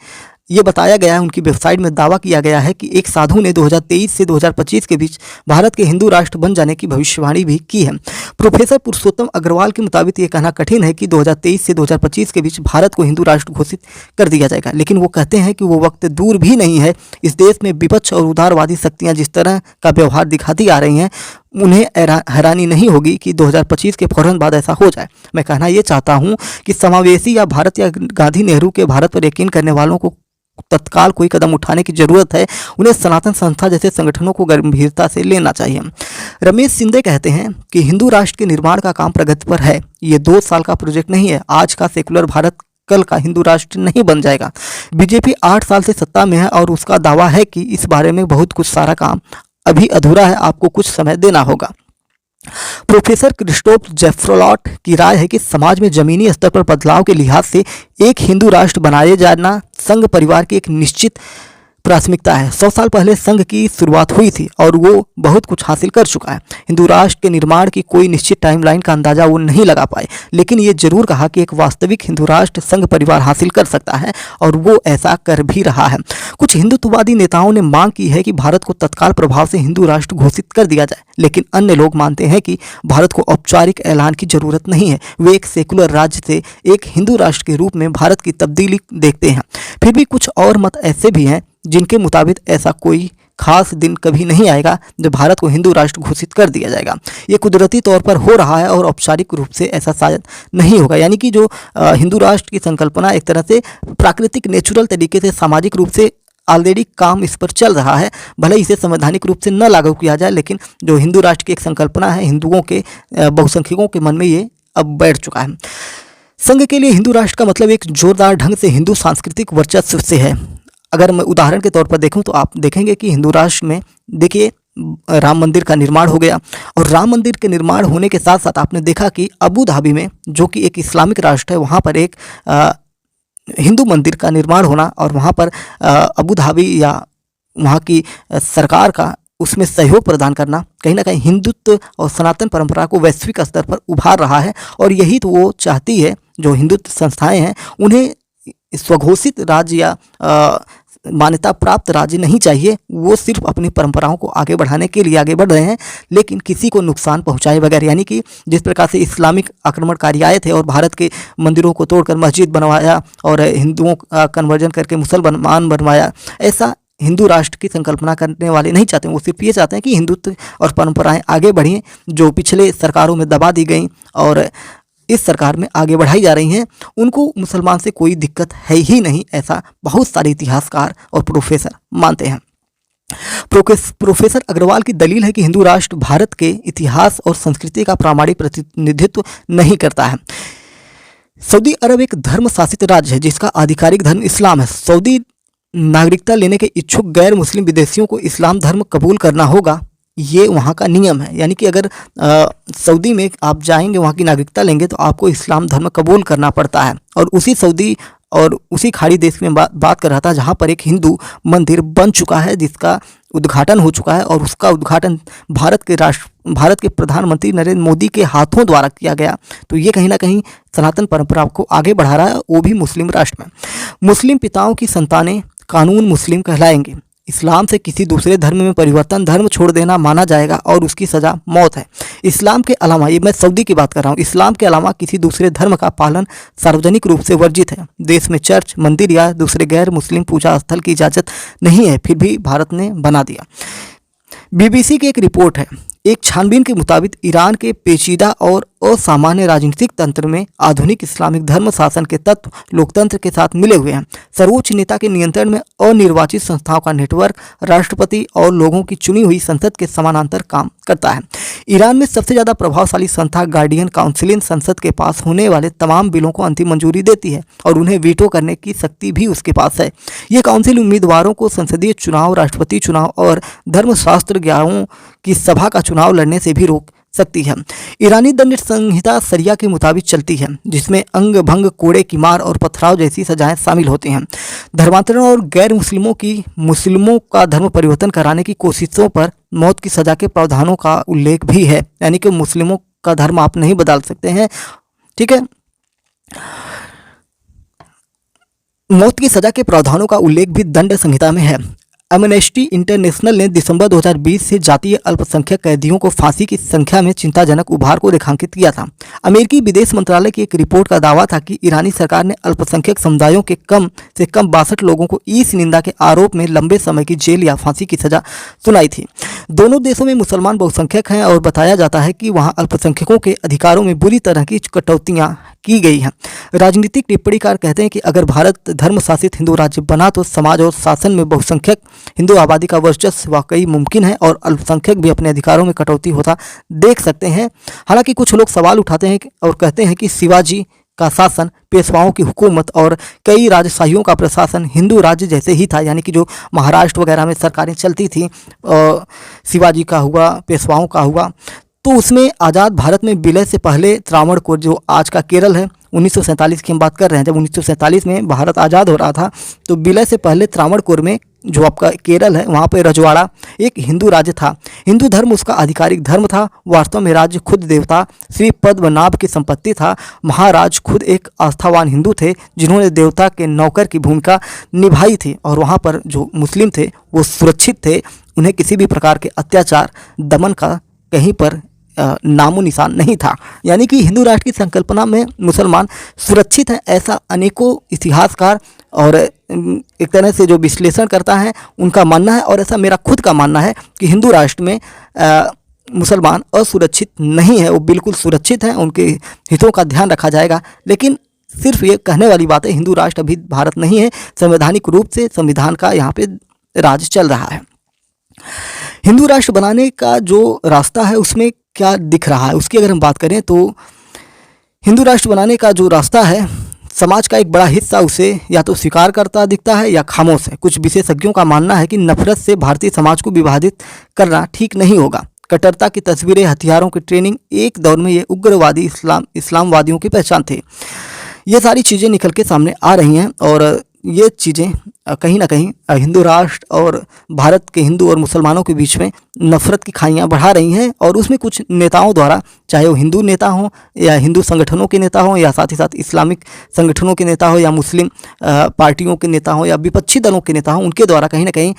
ये बताया गया है, उनकी वेबसाइट में दावा किया गया है कि एक साधु ने 2023 से 2025 के बीच भारत के हिंदू राष्ट्र बन जाने की भविष्यवाणी भी की है। प्रोफेसर पुरुषोत्तम अग्रवाल के मुताबिक ये कहना कठिन है कि 2023 से 2025 के बीच भारत को हिंदू राष्ट्र घोषित कर दिया जाएगा, लेकिन वो कहते हैं कि वो वक्त दूर भी नहीं है। इस देश में विपक्ष और उदारवादी शक्तियां जिस तरह का व्यवहार दिखाती आ रही हैं, उन्हें हैरानी नहीं होगी कि 2025 के फौरन बाद ऐसा हो जाए। मैं कहना ये चाहता हूँ कि समावेशी या भारत या गांधी नेहरू के भारत पर यकीन करने वालों को तत्काल कोई कदम उठाने की जरूरत है। उन्हें सनातन संस्था जैसे संगठनों को गंभीरता से लेना चाहिए। रमेश शिंदे कहते हैं कि हिंदू राष्ट्र के निर्माण का काम प्रगति पर है। ये 2 साल का प्रोजेक्ट नहीं है। आज का सेकुलर भारत कल का हिंदू राष्ट्र नहीं बन जाएगा। बीजेपी 8 साल से सत्ता में है और उसका दावा है कि इस बारे में बहुत कुछ सारा काम अभी अधूरा है, आपको कुछ समय देना होगा। प्रोफेसर क्रिस्टोफ जेफ्रोलॉट की राय है कि समाज में जमीनी स्तर पर बदलाव के लिहाज से एक हिंदू राष्ट्र बनाए जाना संघ परिवार की एक निश्चित प्राथमिकता है। 100 साल पहले संघ की शुरुआत हुई थी और वो बहुत कुछ हासिल कर चुका है। हिंदू राष्ट्र के निर्माण की कोई निश्चित टाइमलाइन का अंदाजा वो नहीं लगा पाए, लेकिन ये जरूर कहा कि एक वास्तविक हिंदू राष्ट्र संघ परिवार हासिल कर सकता है और वो ऐसा कर भी रहा है। कुछ हिंदुत्ववादी नेताओं ने मांग की है कि भारत को तत्काल प्रभाव से हिंदू राष्ट्र घोषित कर दिया जाए, लेकिन अन्य लोग मानते हैं कि भारत को औपचारिक ऐलान की जरूरत नहीं है। वे एक सेकुलर राज्य से एक हिंदू राष्ट्र के रूप में भारत की तब्दीली देखते हैं। फिर भी कुछ और मत ऐसे भी हैं जिनके मुताबिक ऐसा कोई खास दिन कभी नहीं आएगा जब भारत को हिंदू राष्ट्र घोषित कर दिया जाएगा। ये कुदरती तौर पर हो रहा है और औपचारिक रूप से ऐसा शायद नहीं होगा। यानी कि जो हिंदू राष्ट्र की संकल्पना एक तरह से प्राकृतिक नेचुरल तरीके से सामाजिक रूप से ऑलरेडी काम इस पर चल रहा है। भले इसे संवैधानिक रूप से न लागू किया जाए, लेकिन जो हिंदू राष्ट्र की एक संकल्पना है, हिंदुओं के बहुसंख्यकों के मन में ये अब बैठ चुका है। संघ के लिए हिंदू राष्ट्र का मतलब एक जोरदार ढंग से हिंदू सांस्कृतिक वर्चस्व से है। अगर मैं उदाहरण के तौर पर देखूं तो आप देखेंगे कि हिंदू राष्ट्र में देखिए राम मंदिर का निर्माण हो गया, और राम मंदिर के निर्माण होने के साथ साथ आपने देखा कि अबू धाबी में, जो कि एक इस्लामिक राष्ट्र है, वहाँ पर एक हिंदू मंदिर का निर्माण होना और वहाँ पर अबू धाबी या वहाँ की सरकार का उसमें सहयोग प्रदान करना कहीं ना कहीं हिंदुत्व और सनातन परंपरा को वैश्विक स्तर पर उभार रहा है। और यही तो वो चाहती है, जो हिंदुत्व संस्थाएं हैं, उन्हें स्वघोषित राज्य या मान्यता प्राप्त राज्य नहीं चाहिए। वो सिर्फ अपनी परंपराओं को आगे बढ़ाने के लिए आगे बढ़ रहे हैं, लेकिन किसी को नुकसान पहुंचाए बगैर। यानी कि जिस प्रकार से इस्लामिक आक्रमणकारी आए थे और भारत के मंदिरों को तोड़कर मस्जिद बनवाया और हिंदुओं का कन्वर्जन करके मुसलमान बनवाया, ऐसा हिंदू राष्ट्र की संकल्पना करने वाले नहीं चाहते। वो सिर्फ ये चाहते हैं कि हिंदुत्व और परंपराएं आगे बढ़ें, जो पिछले सरकारों में दबा दी गई और इस सरकार में आगे बढ़ाई जा रही हैं। उनको मुसलमान से कोई दिक्कत है ही नहीं, ऐसा बहुत सारे इतिहासकार और प्रोफेसर मानते हैं। प्रोफेसर अग्रवाल की दलील है कि हिंदू राष्ट्र भारत के इतिहास और संस्कृति का प्रामाणिक प्रतिनिधित्व नहीं करता है। सऊदी अरब एक धर्म शासित राज्य है जिसका आधिकारिक धर्म इस्लाम है। सऊदी नागरिकता लेने के इच्छुक गैर मुस्लिम विदेशियों को इस्लाम धर्म कबूल करना होगा, ये वहाँ का नियम है। यानी कि अगर सऊदी में आप जाएंगे, वहाँ की नागरिकता लेंगे, तो आपको इस्लाम धर्म कबूल करना पड़ता है। और उसी सऊदी और उसी खाड़ी देश में बात कर रहा था जहाँ पर एक हिंदू मंदिर बन चुका है, जिसका उद्घाटन हो चुका है, और उसका उद्घाटन भारत के प्रधानमंत्री नरेंद्र मोदी के हाथों द्वारा किया गया। तो ये कहीं ना कहीं सनातन परंपरा को आगे बढ़ा रहा है, वो भी मुस्लिम राष्ट्र में। मुस्लिम पिताओं की संतानें कानून मुस्लिम कहलाएंगे। इस्लाम से किसी दूसरे धर्म में परिवर्तन धर्म छोड़ देना माना जाएगा और उसकी सज़ा मौत है। इस्लाम के अलावा, ये मैं सऊदी की बात कर रहा हूँ, इस्लाम के अलावा किसी दूसरे धर्म का पालन सार्वजनिक रूप से वर्जित है। देश में चर्च, मंदिर या दूसरे गैर मुस्लिम पूजा स्थल की इजाज़त नहीं है, फिर भी भारत ने बना दिया। बीबीसी की एक रिपोर्ट है, एक छानबीन के मुताबिक ईरान के पेचीदा और असामान्य राजनीतिक तंत्र में आधुनिक इस्लामिक धर्म शासन के तत्व लोकतंत्र के साथ मिले हुए हैं। सर्वोच्च नेता के नियंत्रण में अनिर्वाचित संस्थाओं का नेटवर्क राष्ट्रपति और लोगों की चुनी हुई संसद के समानांतर काम करता है। ईरान में सबसे ज़्यादा प्रभावशाली संस्था गार्डियन काउंसिल संसद के पास होने वाले तमाम बिलों को अंतिम मंजूरी देती है और उन्हें वीटो करने की शक्ति भी उसके पास है। ये काउंसिल उम्मीदवारों को संसदीय चुनाव, राष्ट्रपति चुनाव और धर्मशास्त्रज्ञों की सभा का चुनाव लड़ने से भी रोक सकती है। ईरानी दंड संहिता शरिया के मुताबिक चलती है, जिसमें अंग भंग, कोड़े की मार और पथराव जैसी सजाएं शामिल होती हैं। धर्मांतरण और गैर मुस्लिमों का धर्म परिवर्तन कराने की कोशिशों पर मौत की सजा के प्रावधानों का उल्लेख भी है। यानी कि मुस्लिमों का धर्म आप नहीं बदल सकते हैं, ठीक है। मौत की सजा के प्रावधानों का उल्लेख भी दंड संहिता में है। एमनेस्टी इंटरनेशनल ने दिसंबर 2020 से जातीय अल्पसंख्यक कैदियों को फांसी की संख्या में चिंताजनक उभार को रेखांकित किया था। अमेरिकी विदेश मंत्रालय की एक रिपोर्ट का दावा था कि ईरानी सरकार ने अल्पसंख्यक समुदायों के कम से कम 62 लोगों को ईस निंदा के आरोप में लंबे समय की जेल या फांसी की सजा सुनाई थी। दोनों देशों में मुसलमान बहुसंख्यक हैं और बताया जाता है कि वहाँ अल्पसंख्यकों के अधिकारों में बुरी तरह की कटौतियाँ की गई हैं। राजनीतिक टिप्पणीकार कहते हैं कि अगर भारत धर्म शासित हिंदू राज्य बना तो समाज और शासन में बहुसंख्यक हिंदू आबादी का वर्चस्व वाकई मुमकिन है और अल्पसंख्यक भी अपने अधिकारों में कटौती होता देख सकते हैं। हालांकि कुछ लोग सवाल उठाते हैं और कहते हैं कि शिवाजी का शासन, पेशवाओं की हुकूमत और कई राजशाहियों का प्रशासन हिंदू राज्य जैसे ही था, यानी कि जो महाराष्ट्र वगैरह में सरकारें चलती थी, शिवाजी का हुआ, पेशवाओं का हुआ, तो उसमें आज़ाद भारत में विलय से पहले त्रावणकोर, जो आज का केरल है, 1947 की हम बात कर रहे हैं, जब 1947 में भारत आज़ाद हो रहा था तो विलय से पहले त्रावणकोर में जो आपका केरल है वहाँ पे रजवाड़ा एक हिंदू राज्य था। हिंदू धर्म उसका आधिकारिक धर्म था। वास्तव में राज्य खुद देवता श्री पद्मनाभ की संपत्ति था। महाराज खुद एक आस्थावान हिंदू थे जिन्होंने देवता के नौकर की भूमिका निभाई थी और वहाँ पर जो मुस्लिम थे वो सुरक्षित थे। उन्हें किसी भी प्रकार के अत्याचार, दमन का कहीं पर नामो निशान नहीं था। यानी कि हिंदू राष्ट्र की संकल्पना में मुसलमान सुरक्षित हैं, ऐसा अनेकों इतिहासकार और एक तरह से जो विश्लेषण करता है उनका मानना है। और ऐसा मेरा खुद का मानना है कि हिंदू राष्ट्र में मुसलमान असुरक्षित नहीं है, वो बिल्कुल सुरक्षित हैं, उनके हितों का ध्यान रखा जाएगा। लेकिन सिर्फ ये कहने वाली बात है, हिंदू राष्ट्र अभी भारत नहीं है। संवैधानिक रूप से संविधान का यहाँ पे राज चल रहा है। हिंदू राष्ट्र बनाने का जो रास्ता है उसमें क्या दिख रहा है, उसकी अगर हम बात करें तो हिंदू राष्ट्र बनाने का जो रास्ता है, समाज का एक बड़ा हिस्सा उसे या तो स्वीकार करता दिखता है या खामोश है। कुछ विशेषज्ञों का मानना है कि नफरत से भारतीय समाज को विभाजित करना ठीक नहीं होगा। कट्टरता की तस्वीरें, हथियारों की ट्रेनिंग, एक दौर में ये उग्रवादी इस्लामवादियों की पहचान थे। ये सारी चीज़ें निकल के सामने आ रही हैं और ये चीज़ें कहीं ना कहीं हिंदू राष्ट्र और भारत के हिंदू और मुसलमानों के बीच में नफरत की खाइयाँ बढ़ा रही हैं। और उसमें कुछ नेताओं द्वारा, चाहे वो हिंदू नेता हों या हिंदू संगठनों के नेता हों या साथ ही साथ इस्लामिक संगठनों के नेता हो या मुस्लिम पार्टियों के नेता हों या विपक्षी दलों के नेता हों, उनके द्वारा कहीं ना कहीं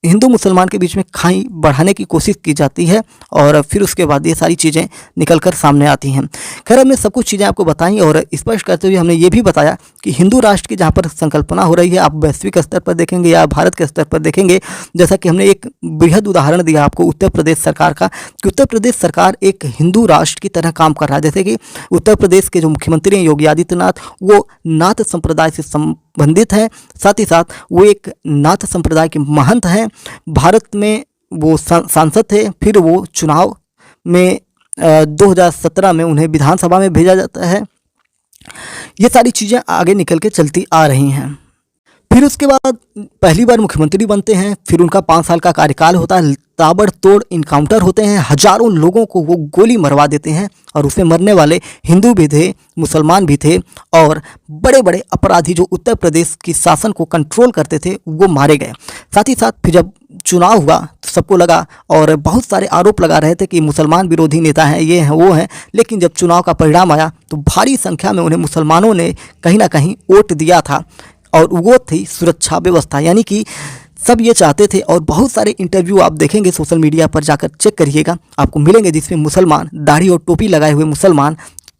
हिंदू मुसलमान के बीच में खाई बढ़ाने की कोशिश की जाती है और फिर उसके बाद ये सारी चीज़ें निकल कर सामने आती हैं। खैर, हमने सब कुछ चीज़ें आपको बताई और स्पष्ट करते हुए हमने ये भी बताया कि हिंदू राष्ट्र की जहाँ पर संकल्पना हो रही है, आप वैश्विक स्तर पर देखेंगे या भारत के स्तर पर देखेंगे, जैसा कि हमने एक बृहद उदाहरण दिया आपको उत्तर प्रदेश सरकार का, कि उत्तर प्रदेश सरकार एक हिंदू राष्ट्र की तरह काम कर रहा है। जैसे कि उत्तर प्रदेश के जो मुख्यमंत्री हैं योगी आदित्यनाथ, वो नाथ संप्रदाय से संबंधित हैं, साथ ही साथ वो एक नाथ संप्रदाय के महंत हैं। भारत में वो सांसद थे, फिर वो चुनाव में 2017 में उन्हें विधानसभा में भेजा जाता है। ये सारी चीज़ें आगे निकल के चलती आ रही हैं। फिर उसके बाद पहली बार मुख्यमंत्री बनते हैं, फिर उनका 5 साल का कार्यकाल होता है, ताबड़तोड़ इनकाउंटर होते हैं, हजारों लोगों को वो गोली मरवा देते हैं और उसमें मरने वाले हिंदू भी थे, मुसलमान भी थे और बड़े बड़े अपराधी जो उत्तर प्रदेश की शासन को कंट्रोल करते थे वो मारे गए। साथ ही साथ फिर जब चुनाव हुआ तो सबको लगा और बहुत सारे आरोप लगा रहे थे कि मुसलमान विरोधी नेता हैं, ये हैं, वो हैं। लेकिन जब चुनाव का परिणाम आया तो भारी संख्या में उन्हें मुसलमानों ने कहीं ना कहीं वोट दिया था और वो थी सुरक्षा व्यवस्था। यानी कि सब ये चाहते थे और बहुत सारे इंटरव्यू आप देखेंगे सोशल मीडिया पर जाकर चेक करिएगा, आपको मिलेंगे जिसमें मुसलमान, दाढ़ी और टोपी लगाए हुए मुसलमान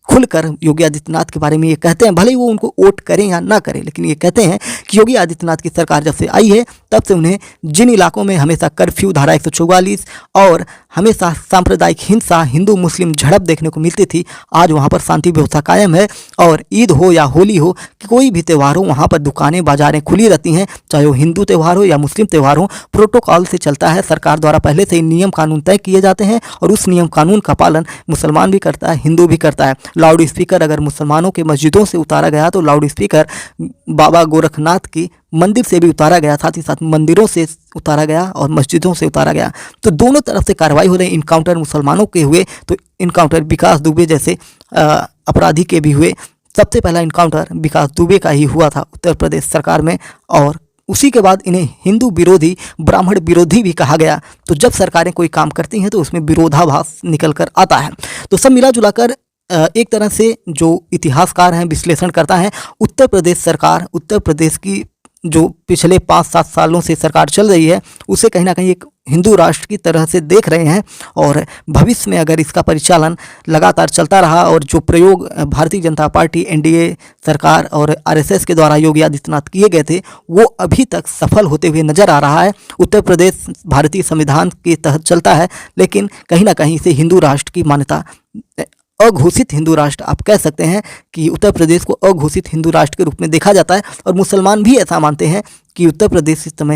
खुलकर योगी आदित्यनाथ के बारे में ये कहते हैं। भले ही वो उनको वोट करें या ना करें, लेकिन ये कहते हैं कि योगी आदित्यनाथ की सरकार जब से आई है तब से उन्हें जिन इलाकों में हमेशा कर्फ्यू, धारा 144 और हमेशा सांप्रदायिक हिंसा, हिंदू मुस्लिम झड़प देखने को मिलती थी, आज वहाँ पर शांति व्यवस्था कायम है। और ईद हो या होली हो, कोई भी त्यौहार हो, वहाँ पर दुकानें, बाजारें खुली रहती हैं, चाहे वो हिंदू त्यौहार हो या मुस्लिम त्यौहार हो। प्रोटोकॉल से चलता है, सरकार द्वारा पहले से ही नियम कानून तय किए जाते हैं और उस नियम कानून का पालन मुसलमान भी करता है, हिंदू भी करता है। लाउड स्पीकर अगर मुसलमानों के मस्जिदों से उतारा गया तो लाउड स्पीकर बाबा गोरखनाथ की मंदिर से भी उतारा गया, साथ ही साथ मंदिरों से उतारा गया और मस्जिदों से उतारा गया। तो दोनों तरफ से कार्रवाई हो रही। इनकाउंटर मुसलमानों के हुए तो इनकाउंटर विकास दुबे जैसे अपराधी के भी हुए। सबसे पहला इनकाउंटर विकास दुबे का ही हुआ था उत्तर प्रदेश सरकार में और उसी के बाद इन्हें हिंदू विरोधी, ब्राह्मण विरोधी भी कहा गया। तो जब सरकारें कोई काम करती हैं तो उसमें विरोधाभास निकल कर आता है। तो सब मिला जुलाकर एक तरह से जो इतिहासकार हैं, विश्लेषणकर्ता हैं, उत्तर प्रदेश सरकार, उत्तर प्रदेश की जो पिछले 5-7 सालों से सरकार चल रही है उसे कहीं ना कहीं एक हिंदू राष्ट्र की तरह से देख रहे हैं। और भविष्य में अगर इसका परिचालन लगातार चलता रहा और जो प्रयोग भारतीय जनता पार्टी, एनडीए सरकार और आरएसएस के द्वारा योगी आदित्यनाथ किए गए थे वो अभी तक सफल होते हुए नजर आ रहा है। उत्तर प्रदेश भारतीय संविधान के तहत चलता है, लेकिन कहीं ना कहीं इसे हिंदू राष्ट्र की मान्यता, अघोषित हिंदू राष्ट्र आप कह सकते हैं कि उत्तर प्रदेश को अघोषित हिंदू राष्ट्र के रूप में देखा जाता है। और मुसलमान भी ऐसा मानते हैं कि उत्तर प्रदेश इस समय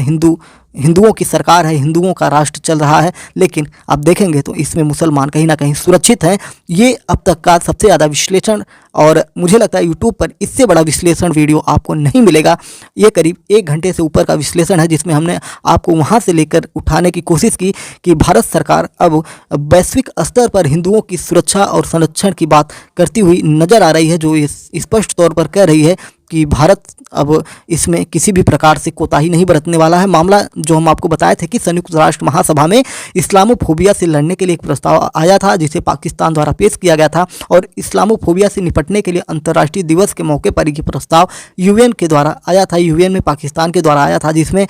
हिंदुओं की सरकार है, हिंदुओं का राष्ट्र चल रहा है, लेकिन आप देखेंगे तो इसमें मुसलमान कहीं ना कहीं सुरक्षित हैं। ये अब तक का सबसे ज़्यादा विश्लेषण, और मुझे लगता है यूट्यूब पर इससे बड़ा विश्लेषण वीडियो आपको नहीं मिलेगा। ये करीब 1 घंटे से ऊपर का विश्लेषण है, जिसमें हमने आपको वहाँ से लेकर उठाने की कोशिश की कि भारत सरकार अब वैश्विक स्तर पर हिंदुओं की सुरक्षा और संरक्षण की बात करती हुई नजर आ रही है, जो स्पष्ट तौर पर कह रही है कि भारत अब इसमें किसी भी प्रकार से कोताही नहीं बरतने वाला है। मामला जो हम आपको बताए थे कि संयुक्त राष्ट्र महासभा में इस्लामोफोबिया से लड़ने के लिए एक प्रस्ताव आया था, जिसे पाकिस्तान द्वारा पेश किया गया था, और इस्लामोफोबिया से निपटने के लिए अंतर्राष्ट्रीय दिवस के मौके पर ये प्रस्ताव यूएन के द्वारा आया था, यूएन में पाकिस्तान के द्वारा आया था, जिसमें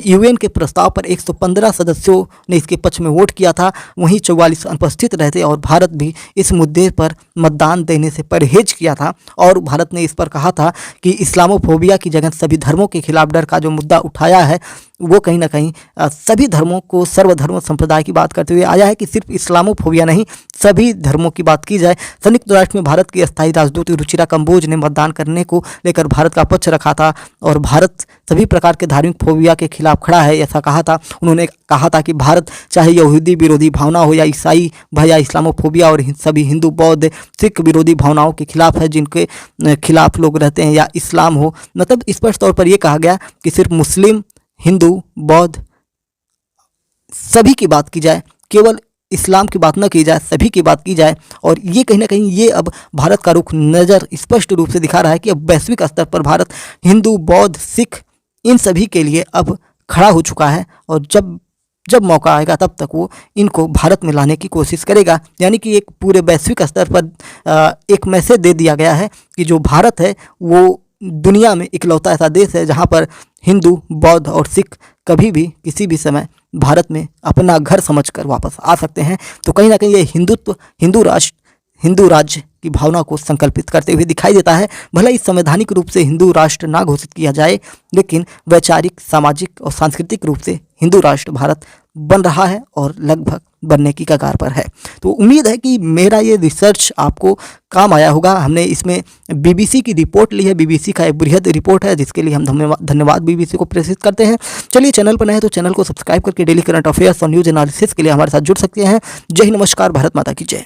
यूएन के प्रस्ताव पर 115 सदस्यों ने इसके पक्ष में वोट किया था, वहीं 44 अनुपस्थित रहे थे, और भारत भी इस मुद्दे पर मतदान देने से परहेज किया था। और भारत ने इस पर कहा था कि इस्लामोफोबिया की जगह सभी धर्मों के खिलाफ डर का जो मुद्दा उठाया है वो कहीं ना कहीं सभी धर्मों को, सर्वधर्म संप्रदाय की बात करते हुए आया है कि सिर्फ इस्लामोफोबिया नहीं, सभी धर्मों की बात की जाए। संयुक्त राष्ट्र में भारत की अस्थायी राजदूत रुचिरा कंबोज ने मतदान करने को लेकर भारत का पक्ष रखा था, और भारत सभी प्रकार के धार्मिक फोबिया के खिलाफ खड़ा है ऐसा कहा था। उन्होंने कहा था कि भारत चाहे यहूदी विरोधी भावना हो या ईसाई भय या इस्लामोफोबिया और सभी हिंदू, बौद्ध, सिख विरोधी भावनाओं के खिलाफ है, जिनके खिलाफ लोग रहते हैं, या इस्लाम हो, मतलब स्पष्ट तौर पर यह कहा गया कि सिर्फ मुस्लिम, हिंदू, बौद्ध सभी की बात की जाए, केवल इस्लाम की बात न की जाए, सभी की बात की जाए। और ये कहीं ना कहीं ये अब भारत का रुख नज़र स्पष्ट रूप से दिखा रहा है कि अब वैश्विक स्तर पर भारत हिंदू, बौद्ध, सिख इन सभी के लिए अब खड़ा हो चुका है, और जब मौका आएगा तब तक वो इनको भारत में लाने की कोशिश करेगा। यानी कि एक पूरे वैश्विक स्तर पर एक मैसेज दे दिया गया है कि जो भारत है वो दुनिया में इकलौता ऐसा देश है जहाँ पर हिंदू, बौद्ध और सिख कभी भी किसी भी समय भारत में अपना घर समझकर वापस आ सकते हैं। तो कहीं ना कहीं ये हिंदुत्व, हिंदू राष्ट्र, हिंदू राज्य की भावना को संकल्पित करते हुए दिखाई देता है। भले ही संवैधानिक रूप से हिंदू राष्ट्र ना घोषित किया जाए, लेकिन वैचारिक, सामाजिक और सांस्कृतिक रूप से हिंदू राष्ट्र भारत बन रहा है और लगभग बनने की कगार पर है। तो उम्मीद है कि मेरा ये रिसर्च आपको काम आया होगा। हमने इसमें बीबीसी की रिपोर्ट ली है, बीबीसी का एक बृहद रिपोर्ट है, जिसके लिए हम धन्यवाद बीबीसी को प्रेषित करते हैं। चलिए, चैनल पर नए हैं तो चैनल को सब्सक्राइब करके डेली करंट अफेयर्स और न्यूज एनालिसिस के लिए हमारे साथ जुड़ सकते हैं। जय हिंद, नमस्कार, भारत माता की जय।